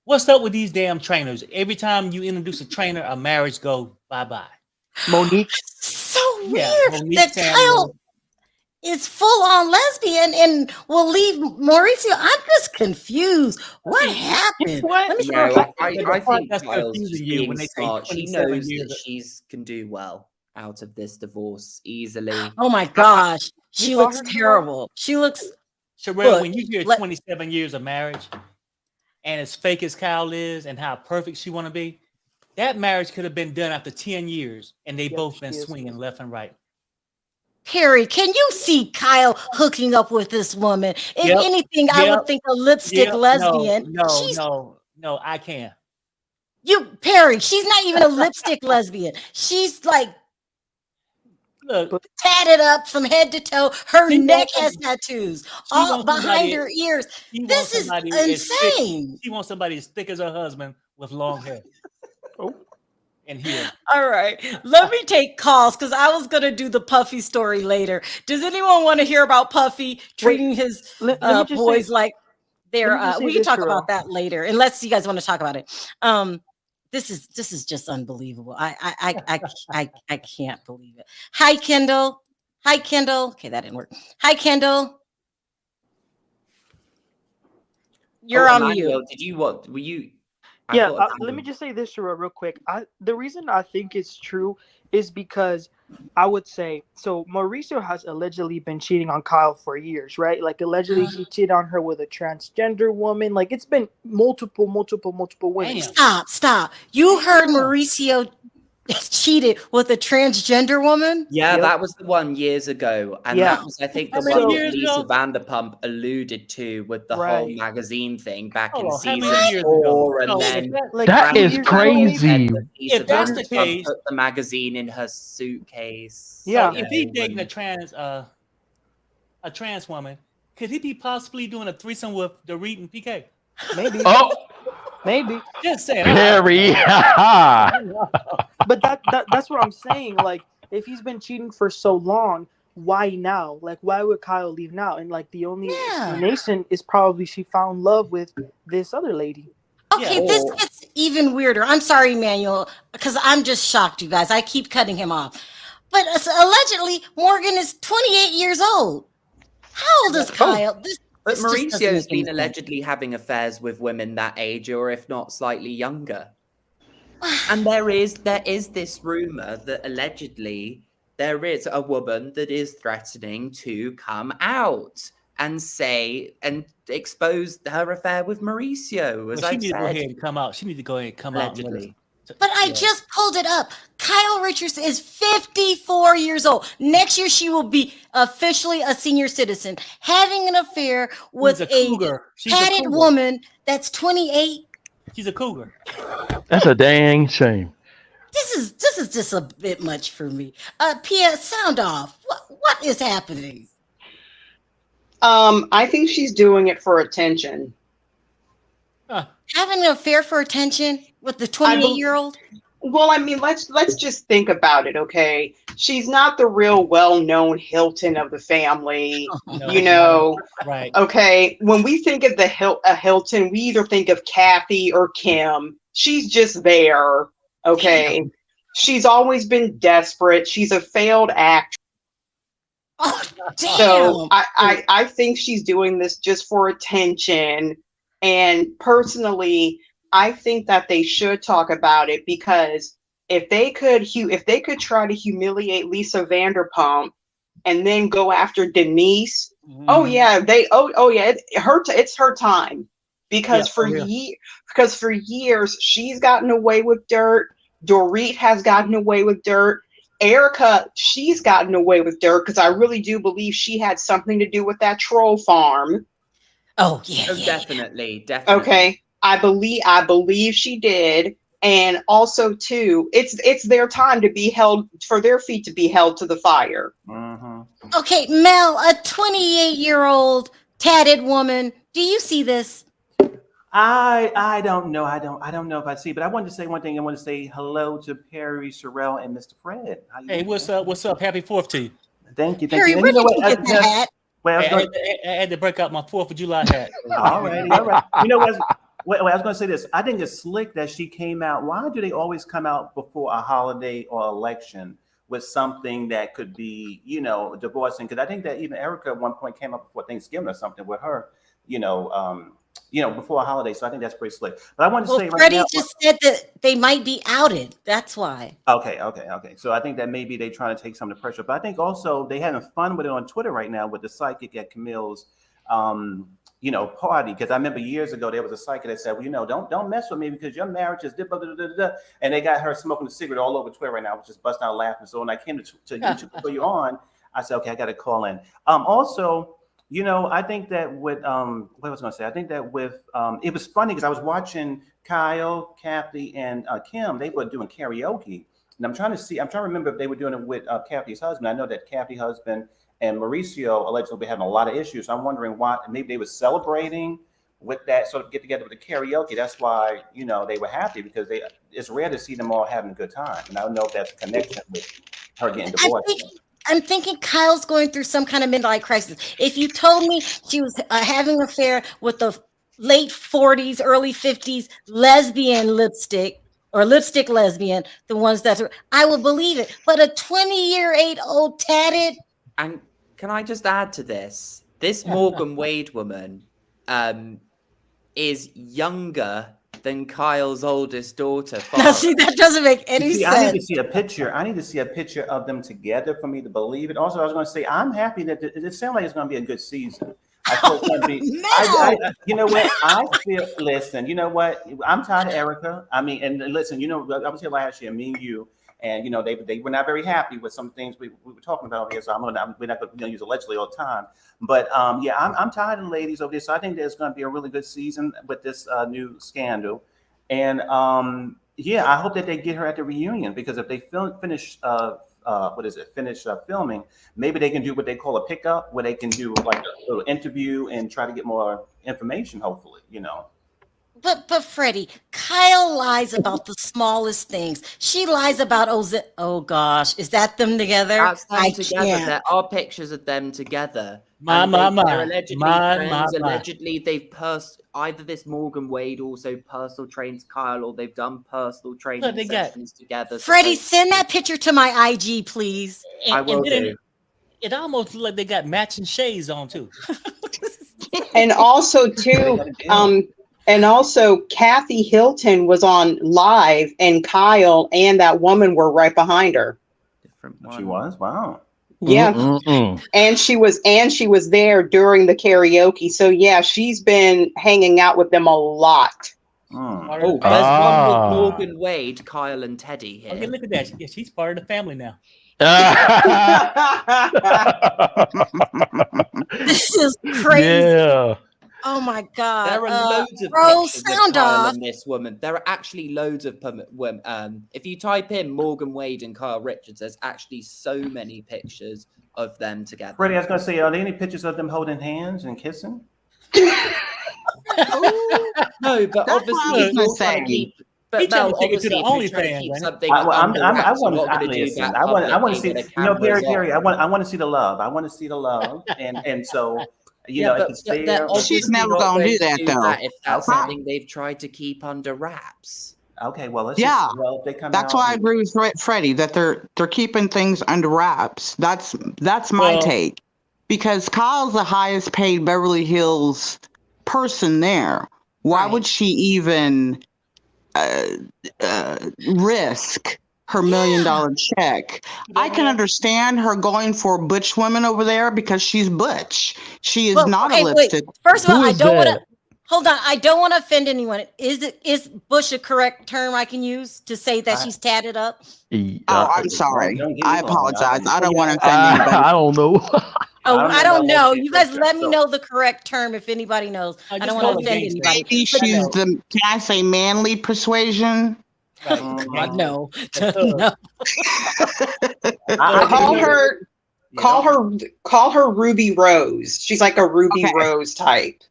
Speaker 2: what's up with these damn trainers? Every time you introduce a trainer, a marriage go bye-bye.
Speaker 4: Monique.
Speaker 1: So
Speaker 2: Yeah,
Speaker 1: weird
Speaker 2: Monique
Speaker 1: that
Speaker 2: Samuel.
Speaker 1: Kyle is full on lesbian and will leave Mauricio. I'm just confused. What happened?
Speaker 4: What?
Speaker 1: Let me see.
Speaker 3: No, I
Speaker 2: The
Speaker 3: think
Speaker 2: part that's
Speaker 3: Kyle's
Speaker 2: confusing
Speaker 3: just
Speaker 2: you
Speaker 3: being
Speaker 2: when they say
Speaker 3: smart. She
Speaker 2: 27
Speaker 3: knows
Speaker 2: years
Speaker 3: that she can do well out of this divorce easily.
Speaker 1: Oh my gosh. She
Speaker 4: saw
Speaker 1: looks
Speaker 4: her
Speaker 1: terrible. She looks
Speaker 2: Sharrell,
Speaker 1: Look,
Speaker 2: when you hear
Speaker 1: let-
Speaker 2: 27 years of marriage and as fake as Kyle is and how perfect she want to be, that marriage could have been done after 10 years and they
Speaker 4: Yep,
Speaker 2: both
Speaker 4: she
Speaker 2: been
Speaker 4: is.
Speaker 2: swinging left and right.
Speaker 1: Perry, can you see Kyle hooking up with this woman? If
Speaker 2: Yep,
Speaker 1: anything, I would think a lipstick lesbian.
Speaker 2: No, I can't.
Speaker 1: Perry, she's not even a lipstick lesbian. She's like
Speaker 2: Look,
Speaker 1: tatted up from head to toe. Her
Speaker 2: She
Speaker 1: neck
Speaker 2: wants
Speaker 1: has tattoos
Speaker 2: she
Speaker 1: all
Speaker 2: wants
Speaker 1: behind
Speaker 2: somebody-
Speaker 1: her ears.
Speaker 2: she wants
Speaker 1: This is
Speaker 2: somebody as thick-
Speaker 1: insane.
Speaker 2: She wants somebody as thick as her husband with long hair.
Speaker 4: Oh.
Speaker 2: And here.
Speaker 1: All right, let me take calls because I was gonna do the Puffy story later. Does anyone want to hear about Puffy treating his
Speaker 4: let me just
Speaker 1: boys
Speaker 4: say-
Speaker 1: like they're?
Speaker 4: let me just say
Speaker 1: We can
Speaker 4: this,
Speaker 1: talk
Speaker 4: Sharrell.
Speaker 1: about that later, unless you guys want to talk about it. This is just unbelievable. I can't believe it. Hi, Kendall. Hi, Kendall. Okay, that didn't work. Hi, Kendall. You're on
Speaker 3: Emmanuel,
Speaker 1: mute.
Speaker 3: were you?
Speaker 4: Yeah, let me just say this, Sharrell, real quick. The reason I think it's true is because I would say, so Mauricio has allegedly been cheating on Kyle for years, right? Like, allegedly he cheated on her with a transgender woman. Like, it's been multiple women.
Speaker 2: Damn.
Speaker 1: Stop. You heard Mauricio cheated with a transgender woman?
Speaker 3: Yeah,
Speaker 4: Yep.
Speaker 3: that was the one years ago. And
Speaker 4: Yeah.
Speaker 3: that was, I think, the
Speaker 2: How many
Speaker 3: one
Speaker 2: years
Speaker 3: that Lisa
Speaker 2: ago?
Speaker 3: Vanderpump alluded to with the whole
Speaker 4: Right.
Speaker 3: magazine thing back
Speaker 2: Hold
Speaker 3: in
Speaker 2: on, how many
Speaker 3: season
Speaker 2: years
Speaker 3: 4.
Speaker 2: ago?
Speaker 3: And
Speaker 2: No,
Speaker 3: then
Speaker 4: Like,
Speaker 5: That
Speaker 4: 2
Speaker 5: is
Speaker 4: years ago,
Speaker 5: crazy.
Speaker 4: maybe?
Speaker 3: Lisa
Speaker 2: If that's the
Speaker 3: Vanderpump
Speaker 2: case-
Speaker 3: put the magazine in her suitcase.
Speaker 4: Yeah.
Speaker 2: So if he dating
Speaker 3: and-
Speaker 2: a trans woman, could he be possibly doing a threesome with Dorit and PK?
Speaker 4: Maybe.
Speaker 5: Oh,
Speaker 4: Maybe.
Speaker 2: Just saying.
Speaker 5: Perry.
Speaker 4: But that's what I'm saying. Like, if he's been cheating for so long, why now? Like, why would Kyle leave now? And like, the only explanation is probably she found love with this other lady.
Speaker 1: Okay,
Speaker 2: Yeah.
Speaker 1: this gets even weirder. I'm sorry, Emmanuel, because I'm just shocked, you guys. I keep cutting him off. But allegedly, Morgan is 28 years old. How old is Kyle?
Speaker 3: But
Speaker 1: This just doesn't
Speaker 3: Mauricio's
Speaker 1: make any
Speaker 3: been
Speaker 1: sense.
Speaker 3: allegedly having affairs with women that age, or if not slightly younger. And there is this rumor that allegedly there is a woman that is threatening to come out and say and expose her affair with Mauricio, as
Speaker 2: Well, she
Speaker 3: I've
Speaker 2: need to go ahead
Speaker 3: said.
Speaker 2: and come out. She need to go ahead and come out.
Speaker 3: Allegedly.
Speaker 1: But I just pulled it up. Kyle Richards is 54 years old. Next year, she will be officially a senior citizen, having an affair with
Speaker 2: She's
Speaker 1: a
Speaker 2: cougar. She's a
Speaker 1: padded
Speaker 2: cougar.
Speaker 1: woman that's 28.
Speaker 2: She's a cougar.
Speaker 5: That's a dang shame.
Speaker 1: This is just a bit much for me. Pia, sound off. What is happening?
Speaker 6: I think she's doing it for attention.
Speaker 1: Having an affair for attention with the 28-year-old?
Speaker 6: Well, I mean, let's just think about it, okay? She's not the real well-known Hilton of the family,
Speaker 2: No,
Speaker 6: you know.
Speaker 2: right.
Speaker 6: Okay, when we think of the Hilton, we either think of Kathy or Kim. She's just there, okay?
Speaker 1: Damn.
Speaker 6: She's always been desperate. She's a failed actress.
Speaker 1: Oh, damn.
Speaker 6: So I think she's doing this just for attention. And personally, I think that they should talk about it, because if they could try to humiliate Lisa Vanderpump and then go after Denise, oh yeah, it's her time, because for years she's gotten away with dirt. Dorit has gotten away with dirt. Erica, she's gotten away with dirt, because I really do believe she had something to do with that troll farm.
Speaker 1: Oh yeah,
Speaker 3: definitely.
Speaker 6: Okay, I believe she did, and also too, it's their time to be held, for their feet to be held to the fire.
Speaker 1: Okay, Mel, a 28-year-old tatted woman. Do you see this?
Speaker 5: I don't know. I don't know if I see, but I wanted to say one thing. I want to say hello to Perry, Sharrell, and Mr. Fred.
Speaker 2: Hey, what's up? What's up? Happy 4th to you.
Speaker 5: Thank you.
Speaker 1: Perry, where did you get that hat?
Speaker 5: Well,
Speaker 2: I had to break out my 4th of July hat.
Speaker 5: all right. You know what? I was going to say this. I think it's slick that she came out. Why do they always come out before a holiday or election with something that could be, divorcing? Because I think that even Erica at one point came up before Thanksgiving or something with her, before a holiday. So I think that's pretty slick. But I wanted to say
Speaker 1: Freddie
Speaker 5: right now,
Speaker 1: just said that they might be outed. That's why.
Speaker 5: Okay. So I think that maybe they're trying to take some of the pressure. But I think also they having fun with it on Twitter right now with the psychic at Camille's party. Because I remember years ago there was a psychic that said, well, don't mess with me because your marriage is and they got her smoking a cigarette all over Twitter right now. I was just busting out laughing. So when I came to YouTube to put you on, I said, okay, I got to call in. Also, I think that with what I was going to say, I think that with it was funny because I was watching Kyle, Kathy, and Kim. They were doing karaoke, and I'm trying to remember if they were doing it with Kathy's husband. I know that Kathy's husband and Mauricio allegedly be having a lot of issues. I'm wondering why. Maybe they were celebrating with that sort of get together with the karaoke. That's why they were happy, because it's rare to see them all having a good time. And I don't know if that's a connection with her getting divorced.
Speaker 1: I'm thinking Kyle's going through some kind of midlife crisis. If you told me she was having an affair with the late 40s, early 50s lesbian lipstick lesbian, the ones I would believe it. But a 20-year-old tatted.
Speaker 3: And can I just add to this? This Morgan Wade woman is younger than Kyle's oldest daughter.
Speaker 1: Now, see, that doesn't make any sense.
Speaker 5: I need to see a picture. I need to see a picture of them together for me to believe it. Also, I was going to say, I'm happy that it sounds like it's going to be a good season. I feel it's going to be. You know what? Listen, you know what? I'm tired of Erica. I mean, and listen, I was here last year, me and you, and they were not very happy with some things we were talking about over here. So we're not going to use allegedly all the time. But I'm tired of the ladies over there. So I think there's going to be a really good season with this new scandal. And I hope that they get her at the reunion, because if they finish filming, maybe they can do what they call a pickup, where they can do like a little interview and try to get more information, hopefully,
Speaker 1: But Freddie, Kyle lies about the smallest things. She lies about oh gosh, is that them together?
Speaker 3: That's them together.
Speaker 1: Can't.
Speaker 3: There are pictures of them together.
Speaker 2: They're
Speaker 3: allegedly friends. Allegedly, they've either this Morgan Wade also personal trains Kyle, or they've done personal training sessions together.
Speaker 1: Freddie, send that picture to my IG, please.
Speaker 3: I will do.
Speaker 2: It almost looked like they got matching shades on too.
Speaker 6: And also too, Kathy Hilton was on live, and Kyle and that woman were right behind her.
Speaker 3: Different one.
Speaker 5: She was? Wow.
Speaker 6: Yeah. And she was there during the karaoke. So yeah, she's been hanging out with them a lot.
Speaker 3: Oh, there's one with Morgan Wade, Kyle, and Teddy here.
Speaker 2: Okay, look at that. Yeah, she's part of the family now.
Speaker 1: This is crazy.
Speaker 5: Yeah.
Speaker 1: Oh my God.
Speaker 3: There are loads of pictures of Kyle and this woman. There are actually loads of women. If you type in Morgan Wade and Kyle Richards, there's actually so many pictures of them together.
Speaker 5: Freddie, I was going to say, are there any pictures of them holding hands and kissing?
Speaker 3: No, but
Speaker 7: That's what I
Speaker 3: obviously,
Speaker 7: was
Speaker 3: if
Speaker 7: gonna
Speaker 3: you're trying to
Speaker 7: say.
Speaker 3: keep,
Speaker 2: He
Speaker 3: but
Speaker 2: trying
Speaker 3: Mel,
Speaker 2: to take it to
Speaker 3: obviously,
Speaker 2: the
Speaker 3: if you're trying to
Speaker 2: OnlyFans,
Speaker 3: keep
Speaker 2: right?
Speaker 3: something
Speaker 5: I
Speaker 3: under wraps, you're not
Speaker 5: want
Speaker 3: going to do
Speaker 5: listen.
Speaker 3: that
Speaker 5: I want to
Speaker 3: publicly
Speaker 5: see.
Speaker 3: when a camera's
Speaker 5: Perry.
Speaker 3: on.
Speaker 5: I want to see the love. I want to see the love, and so
Speaker 3: Yeah,
Speaker 5: if
Speaker 3: but
Speaker 5: it's
Speaker 3: they're
Speaker 5: there.
Speaker 7: She's
Speaker 3: obviously
Speaker 7: never
Speaker 3: not
Speaker 7: gonna
Speaker 3: going
Speaker 7: do
Speaker 3: to
Speaker 7: that
Speaker 3: do
Speaker 7: though.
Speaker 3: that if that's
Speaker 5: Okay.
Speaker 3: something they've tried to keep under wraps.
Speaker 5: Okay. Well, let's
Speaker 7: Yeah,
Speaker 5: just. Well, if they come
Speaker 7: that's
Speaker 5: out.
Speaker 7: why I agree with Freddie that they're keeping things under wraps. That's my
Speaker 2: Well,
Speaker 7: take, because Kyle's the highest paid Beverly Hills person there. Why
Speaker 1: Right.
Speaker 7: would she even risk her $1 million check? I can understand her going for butch women over there because she's butch. She is
Speaker 1: Well,
Speaker 7: not a
Speaker 1: okay, wait.
Speaker 7: lipstick.
Speaker 1: First of all,
Speaker 8: Who
Speaker 1: I
Speaker 8: is
Speaker 1: don't want to
Speaker 8: that?
Speaker 1: hold on. I don't want to offend anyone. Is Bush a correct term I can use to say that she's tatted up?
Speaker 7: Oh, I'm sorry.
Speaker 5: Don't get
Speaker 7: I
Speaker 5: me wrong.
Speaker 7: apologize. I don't want to offend anybody.
Speaker 8: I don't know.
Speaker 1: Oh, I don't know.
Speaker 5: about
Speaker 1: You guys
Speaker 5: that,
Speaker 1: let me
Speaker 5: so-
Speaker 1: know the correct term if anybody knows. I
Speaker 2: just
Speaker 1: don't
Speaker 2: call
Speaker 1: want
Speaker 2: it
Speaker 1: to offend
Speaker 2: gangster.
Speaker 1: anybody.
Speaker 7: Maybe
Speaker 1: But
Speaker 7: she's the, can I say manly persuasion?
Speaker 2: Right.
Speaker 5: Mhm.
Speaker 1: no,
Speaker 2: thug.
Speaker 1: no.
Speaker 5: I
Speaker 6: Call
Speaker 5: think-
Speaker 6: her,
Speaker 5: Yeah.
Speaker 6: call her Ruby Rose. She's like a Ruby
Speaker 7: Okay.
Speaker 6: Rose type.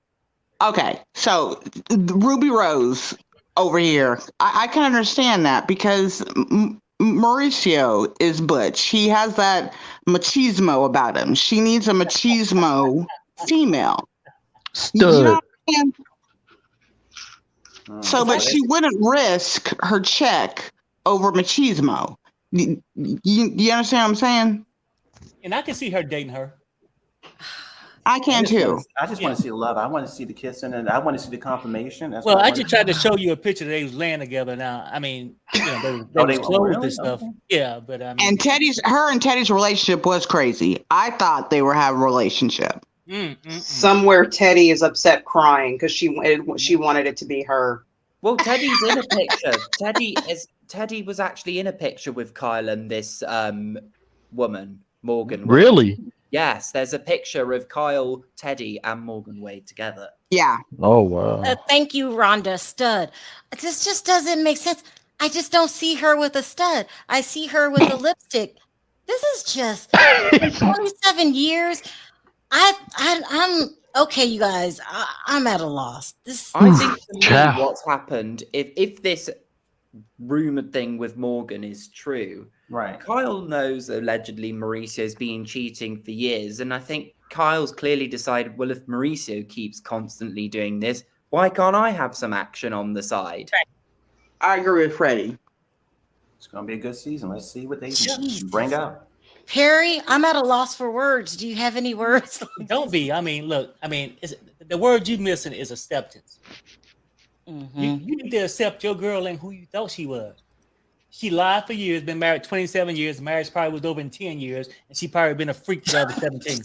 Speaker 7: Okay, so Ruby Rose over here, I can understand that because Mauricio is butch. He has that machismo about him. She needs a machismo female. You know
Speaker 8: Stud.
Speaker 7: what I'm saying? So, but
Speaker 5: Okay.
Speaker 7: she wouldn't risk her check over machismo. You understand what I'm saying?
Speaker 2: And I can see her dating her.
Speaker 7: I can too.
Speaker 5: I just want to see the love. I want to see the kissing, and I want to see the confirmation. That's
Speaker 2: Well,
Speaker 5: what
Speaker 2: I
Speaker 5: wanna
Speaker 2: just
Speaker 5: see.
Speaker 2: tried to show you a picture that they was laying together. Now, I mean, they
Speaker 5: Oh,
Speaker 2: was
Speaker 5: they were
Speaker 2: clothed
Speaker 5: really?
Speaker 2: and stuff.
Speaker 5: Okay.
Speaker 2: Yeah, but I mean,
Speaker 7: And her and Teddy's relationship was crazy. I thought they were having a relationship.
Speaker 6: Somewhere Teddy is upset crying because she wanted it to be her.
Speaker 3: Well, Teddy's in a picture. Teddy was actually in a picture with Kyle and this woman, Morgan Wade.
Speaker 8: Really?
Speaker 3: Yes, there's a picture of Kyle, Teddy, and Morgan Wade together.
Speaker 7: Yeah.
Speaker 8: Oh wow.
Speaker 1: Thank you, Rhonda. Stud. This just doesn't make sense. I just don't see her with a stud. I see her with a lipstick. This is just 27 years. I'm okay, you guys. I'm at a loss.
Speaker 3: I think to me,
Speaker 8: Ciao.
Speaker 3: what's happened, if this rumored thing with Morgan is true,
Speaker 5: Right.
Speaker 3: Kyle knows allegedly Mauricio's been cheating for years, and I think Kyle's clearly decided, well, if Mauricio keeps constantly doing this, why can't I have some action on the side?
Speaker 7: I agree with Freddie.
Speaker 5: It's going to be a good season. Let's see what they
Speaker 1: Jeez.
Speaker 5: bring out.
Speaker 1: Perry, I'm at a loss for words. Do you have any words?
Speaker 2: don't be. I mean, look. I mean, the word you missing is acceptance. You need to accept your girl and who you thought she was. She lied for years, been married 27 years. Marriage probably was over in 10 years, and she probably been a freak for the other 17.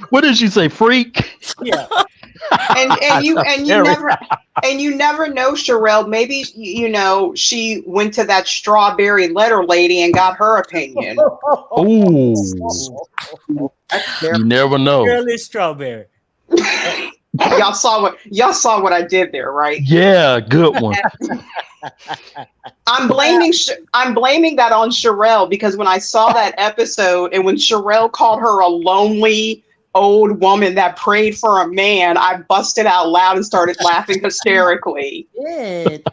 Speaker 8: What did she say? Freak?
Speaker 2: Yeah.
Speaker 6: And you never know, Sharrell. Maybe she went to that strawberry letter lady and got her opinion.
Speaker 8: Ooh. You never know.
Speaker 2: Girl is strawberry.
Speaker 6: Y'all saw what I did there, right?
Speaker 8: Yeah, good one.
Speaker 6: I'm blaming that on Sharrell because when I saw that episode and when Sharrell called her a lonely old woman that prayed for a man, I busted out loud and started laughing hysterically.
Speaker 1: Good.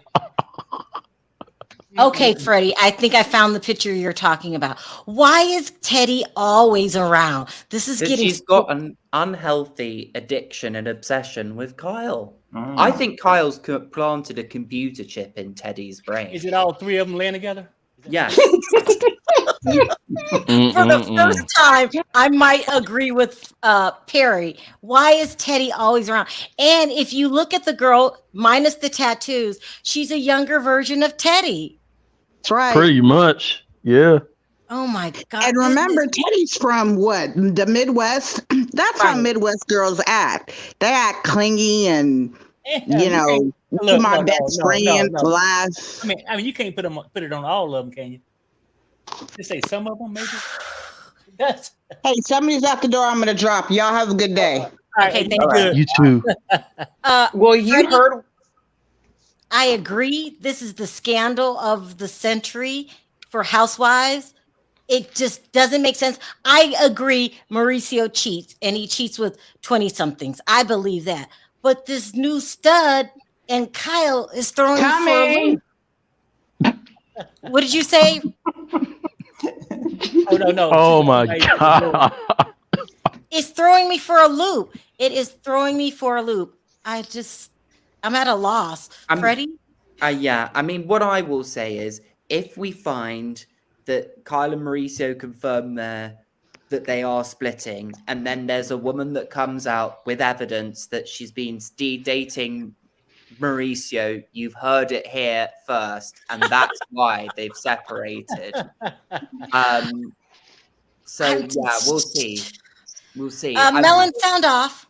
Speaker 1: Okay, Freddie, I think I found the picture you're talking about. Why is Teddy always around? This is getting.
Speaker 3: She's got an unhealthy addiction and obsession with Kyle. I think Kyle's planted a computer chip in Teddy's brain.
Speaker 2: Is it all three of them laying together?
Speaker 3: Yes.
Speaker 1: For the first time, I might agree with Perry. Why is Teddy always around? And if you look at the girl, minus the tattoos, she's a younger version of Teddy.
Speaker 7: That's right.
Speaker 8: Pretty much. Yeah.
Speaker 1: Oh my God.
Speaker 7: And remember, Teddy's from what? The Midwest? That's how
Speaker 1: Right.
Speaker 7: Midwest girls act. They act clingy and,
Speaker 2: Look,
Speaker 7: my
Speaker 2: no,
Speaker 7: best
Speaker 2: no,
Speaker 7: friend,
Speaker 2: no.
Speaker 7: laugh.
Speaker 2: I mean, you can't put it on all of them, can you? Just say some of them, maybe. That's
Speaker 7: Hey, somebody's out the door. I'm going to drop. Y'all have a good day.
Speaker 1: Okay, thank you.
Speaker 2: good.
Speaker 8: You too.
Speaker 6: Well, you
Speaker 1: Freddie-
Speaker 6: heard
Speaker 1: I agree. This is the scandal of the century for Housewives. It just doesn't make sense. I agree Mauricio cheats and he cheats with 20 somethings. I believe that. But this new stud and Kyle is throwing me for a
Speaker 7: Tommy.
Speaker 1: loop. What did you say?
Speaker 2: Oh no!
Speaker 8: Oh my god.
Speaker 1: It's throwing me for a loop. It is throwing me for a loop. I'm at a loss. Freddie?
Speaker 3: Yeah, I mean, what I will say is, if we find that Kyle and Mauricio confirm that they are splitting, and then there's a woman that comes out with evidence that she's been dating Mauricio, you've heard it here first, and that's why they've separated. So yeah, we'll see. We'll see.
Speaker 1: Melon, sound off.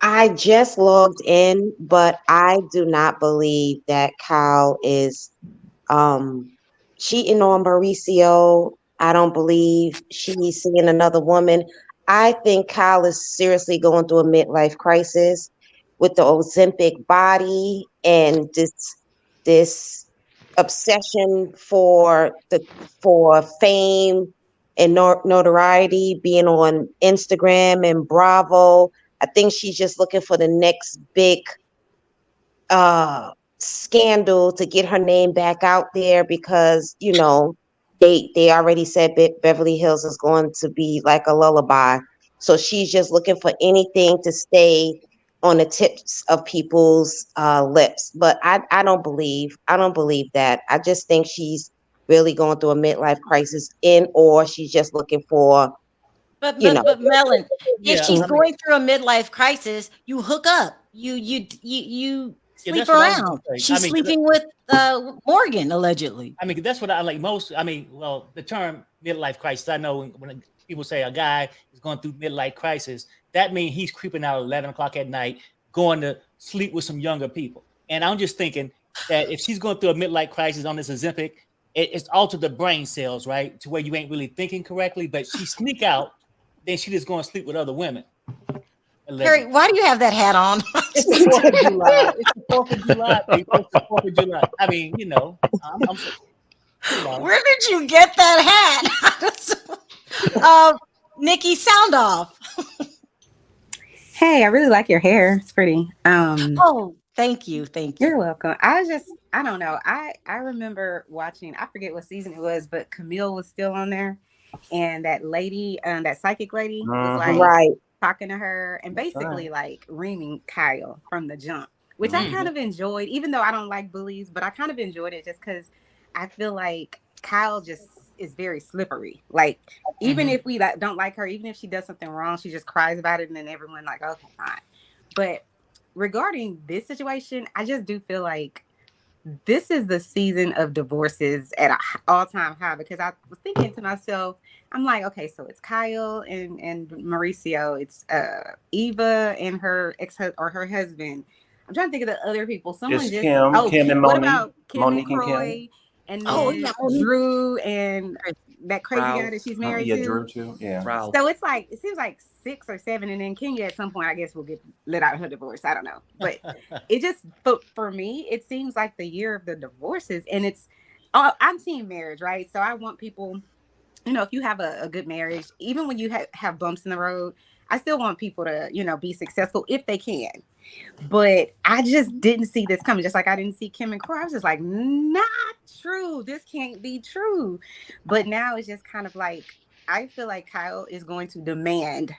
Speaker 9: I just logged in, but I do not believe that Kyle is cheating on Mauricio. I don't believe she's seeing another woman. I think Kyle is seriously going through a midlife crisis with the Ozempic body and this obsession for fame and notoriety, being on Instagram and Bravo. I think she's just looking for the next big scandal to get her name back out there because, you know, they already said Beverly Hills is going to be like a lullaby. So she's just looking for anything to stay on the tips of people's lips. But I don't believe that. I just think she's really going through a midlife crisis or she's just looking for,
Speaker 1: But
Speaker 9: you know.
Speaker 1: Melon,
Speaker 2: Yeah,
Speaker 1: if she's
Speaker 2: I mean-
Speaker 1: going through a midlife crisis, you hook up. You
Speaker 2: Yeah,
Speaker 1: sleep
Speaker 2: that's what I was
Speaker 1: around.
Speaker 2: gonna say.
Speaker 1: She's
Speaker 2: I mean,
Speaker 1: sleeping with Morgan, allegedly.
Speaker 2: I mean, that's what I like most. I mean, well, the term midlife crisis, I know when people say a guy is going through midlife crisis, that means he's creeping out at 11 o'clock at night, going to sleep with some younger people. And I'm just thinking that if she's going through a midlife crisis on this Ozempic, it's altered the brain cells, right? To where you ain't really thinking correctly, but she sneak out, then she just going to sleep with other women.
Speaker 1: Harry, why do you have that hat on?
Speaker 2: It's the 4th of July. It's the 4th of July, baby. It's the 4th of July. I mean, you know,
Speaker 1: Where did you get that hat? Nikki, sound off.
Speaker 10: Hey, I really like your hair. It's pretty.
Speaker 1: Oh, thank you.
Speaker 10: You're welcome. I don't know. I remember watching, I forget what season it was, but Camille was still on there. And that lady, that psychic lady was like
Speaker 9: Right.
Speaker 10: talking to her and basically like reaming Kyle from the jump, which I kind of enjoyed, even though I don't like bullies, but I kind of enjoyed it just because I feel like Kyle just is very slippery. Like, even if we don't like her, even if she does something wrong, she just cries about it and then everyone like, okay, fine. But regarding this situation, I just do feel like this is the season of divorces at an all-time high, because I was thinking to myself, I'm like, okay, so it's Kyle and Mauricio, it's Eva and her her husband. I'm trying to think of the other people. Someone
Speaker 5: It's
Speaker 10: just
Speaker 5: Kim and
Speaker 10: what
Speaker 5: Monique.
Speaker 10: about Kim
Speaker 5: Monique
Speaker 10: and
Speaker 5: and Kim.
Speaker 10: Croy and then Drew and that crazy guy that she's married to?
Speaker 5: Drew too. Yeah.
Speaker 3: Ralph.
Speaker 10: So it's like, it seems like 6 or 7, and then Kenya at some point, I guess, will get let out her divorce. I don't know, but it just for me, it seems like the year of the divorces, and it's I'm team marriage, right? So I want people, you know, if you have a good marriage, even when you have bumps in the road, I still want people to, you know, be successful if they can. But I just didn't see this coming. Just like I didn't see Kim and Croy. I was just like, not true. This can't be true. But now it's just kind of like, I feel like Kyle is going to demand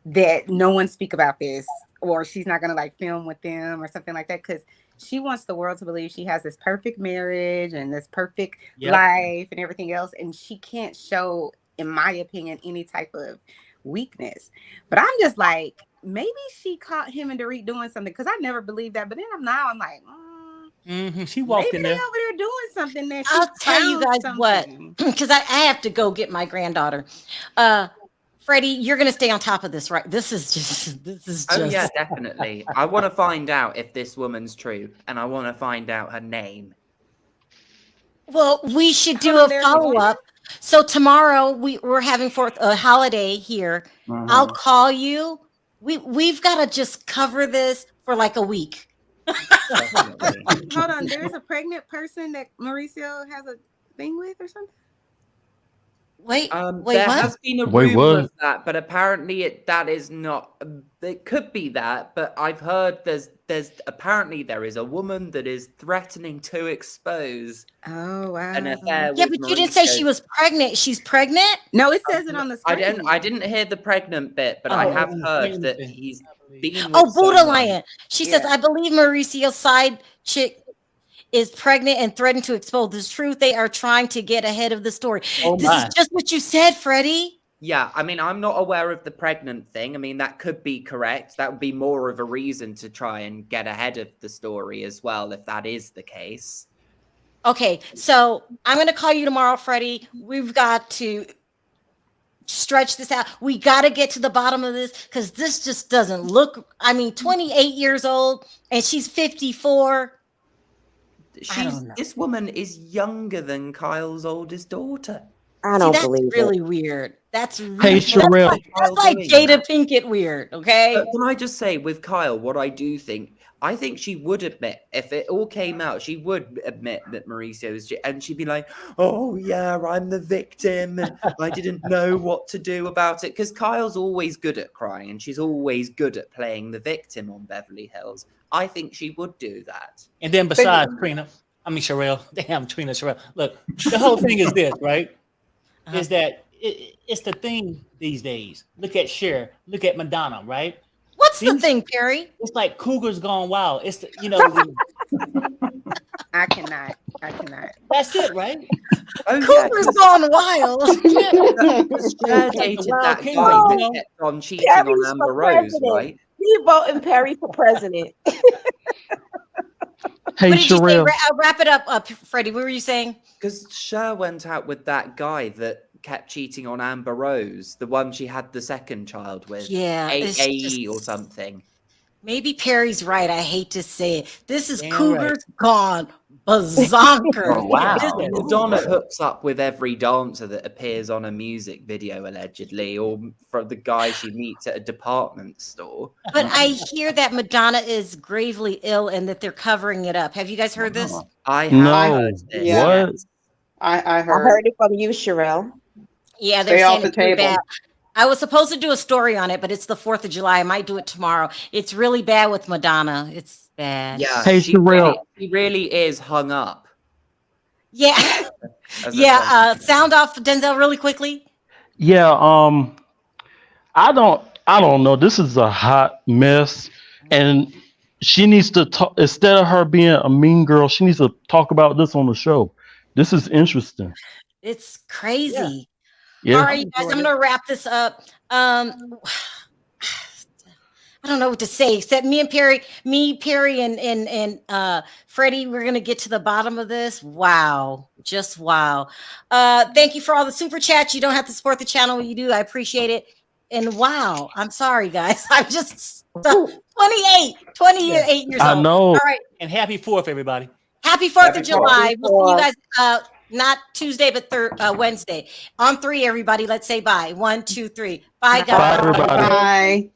Speaker 10: that no one speak about this, or she's not going to like film with them or something like that, because she wants the world to believe she has this perfect marriage and this perfect life and everything else. And she can't show, in my opinion, any type of weakness. But I'm just like, maybe she caught him and Dorit doing something, because I never believed that. But then I'm like,
Speaker 2: she walked in
Speaker 10: maybe
Speaker 2: there.
Speaker 10: they over there doing something. That
Speaker 1: I'll tell you guys
Speaker 10: something.
Speaker 1: what, because I have to go get my granddaughter. Freddie, you're going to stay on top of this, right? This is just.
Speaker 3: Oh yeah, definitely. I want to find out if this woman's true, and I want to find out her name.
Speaker 1: Well, we should do a follow-up. So tomorrow we're having a holiday here. I'll call you. We've got to just cover this for like a week.
Speaker 10: Hold on, there's a pregnant person that Mauricio has a thing with or something?
Speaker 1: Wait,
Speaker 3: There
Speaker 1: what?
Speaker 3: has been a
Speaker 8: Wait,
Speaker 3: rumor
Speaker 8: what?
Speaker 3: of that, but apparently that is not. It could be that, but I've heard there's apparently there is a woman that is threatening to expose
Speaker 10: Oh wow.
Speaker 3: an affair
Speaker 1: Yeah,
Speaker 3: with
Speaker 1: but you didn't say
Speaker 3: Mauricio.
Speaker 1: she was pregnant. She's pregnant?
Speaker 10: No, it says it on the screen.
Speaker 3: I didn't hear the pregnant bit, but I
Speaker 1: Oh.
Speaker 3: have
Speaker 2: On the
Speaker 3: heard
Speaker 2: screen,
Speaker 3: that
Speaker 2: yeah,
Speaker 3: he's
Speaker 2: I believe.
Speaker 3: been
Speaker 1: Oh,
Speaker 3: with
Speaker 1: Buddha
Speaker 3: someone.
Speaker 1: Lion. She says,
Speaker 3: Yeah.
Speaker 1: I believe Mauricio's side chick is pregnant and threatened to expose the truth. They are trying to get ahead of the story.
Speaker 2: Oh
Speaker 1: This is
Speaker 2: my.
Speaker 1: just what you said, Freddie.
Speaker 3: Yeah, I mean, I'm not aware of the pregnant thing. I mean, that could be correct. That would be more of a reason to try and get ahead of the story as well, if that is the case.
Speaker 1: Okay, so I'm going to call you tomorrow, Freddie. We've got to stretch this out. We got to get to the bottom of this because this just doesn't look. I mean, 28 years old and she's 54. don't know.
Speaker 3: This woman is younger than Kyle's oldest daughter.
Speaker 9: I
Speaker 1: See,
Speaker 9: don't
Speaker 1: that's
Speaker 9: believe
Speaker 1: really
Speaker 9: it.
Speaker 1: weird. That's really
Speaker 8: Hey, Sharrell.
Speaker 1: that's like Jada Pinkett weird, okay?
Speaker 3: But can I just say with Kyle, what I do think, I think she would admit, if it all came out, she would admit that Mauricio is, and she'd be like, oh yeah, I'm the victim, and I didn't know what to do about it. Because Kyle's always good at crying, and she's always good at playing the victim on Beverly Hills. I think she would do that.
Speaker 2: And then besides Sharrell, Sharrell. Look, the whole thing is this, right? Is that it's the thing these days. Look at Cher, look at Madonna, right?
Speaker 1: What's the thing, Perry?
Speaker 2: It's like Cougars Gone Wild. It's the,
Speaker 10: I cannot.
Speaker 2: that's it, right?
Speaker 3: Oh,
Speaker 1: Cougars Gone Wild.
Speaker 3: Cher dated that guy
Speaker 2: Kingdom,
Speaker 3: that kept on cheating
Speaker 9: Perry's
Speaker 3: on
Speaker 9: for
Speaker 3: Amber Rose,
Speaker 9: president.
Speaker 3: right?
Speaker 9: We voting Perry for president.
Speaker 8: Hey,
Speaker 1: What did you say?
Speaker 8: Sharrell.
Speaker 1: Wrap it up, Freddie. What were you saying?
Speaker 3: Because Cher went out with that guy that kept cheating on Amber Rose, the one she had the second child with.
Speaker 1: Yeah, it's
Speaker 3: AE or
Speaker 1: just-
Speaker 3: something.
Speaker 1: Maybe Perry's right. I hate to say it. This is
Speaker 2: Damn
Speaker 1: Cougars Gone Bazonker.
Speaker 5: Oh, wow.
Speaker 3: Madonna hooks up with every dancer that appears on a music video, allegedly, or for the guy she meets at a department store.
Speaker 1: But I hear that Madonna is gravely ill and that they're covering it up. Have you guys heard this?
Speaker 3: I have
Speaker 8: No.
Speaker 3: heard this.
Speaker 6: Yeah.
Speaker 8: What?
Speaker 6: I
Speaker 9: I
Speaker 6: heard.
Speaker 9: heard it from you, Sharrell.
Speaker 1: Yeah, they're
Speaker 6: Stay
Speaker 1: saying
Speaker 6: off the
Speaker 1: it's really
Speaker 6: table.
Speaker 1: bad. I was supposed to do a story on it, but it's the 4th of July. I might do it tomorrow. It's really bad with Madonna. It's bad.
Speaker 3: Yeah,
Speaker 8: Hey, Sharrell.
Speaker 3: she really is hung up.
Speaker 1: Yeah.
Speaker 3: as a
Speaker 1: Yeah.
Speaker 3: dancer.
Speaker 1: Sound off Denzel really quickly.
Speaker 8: Yeah. I don't know. This is a hot mess, and she needs to talk instead of her being a mean girl. She needs to talk about this on the show. This is interesting.
Speaker 1: It's crazy.
Speaker 8: Yeah.
Speaker 1: All right, you guys, I'm going to wrap this up. I don't know what to say except Perry, and Freddie, we're going to get to the bottom of this. Wow. Just wow. Thank you for all the super chats. You don't have to support the channel. You do. I appreciate it. And wow, I'm sorry, guys. I'm just 28 years
Speaker 8: I
Speaker 1: old.
Speaker 8: know.
Speaker 1: All right.
Speaker 2: And happy 4th, everybody.
Speaker 1: Happy 4th of
Speaker 3: Happy
Speaker 1: July.
Speaker 9: 4th.
Speaker 1: We'll see you guys not Tuesday, but Wednesday. On 3, everybody. Let's say bye. 1, 2, 3. Bye, guys.
Speaker 8: Bye, everybody.
Speaker 6: Bye.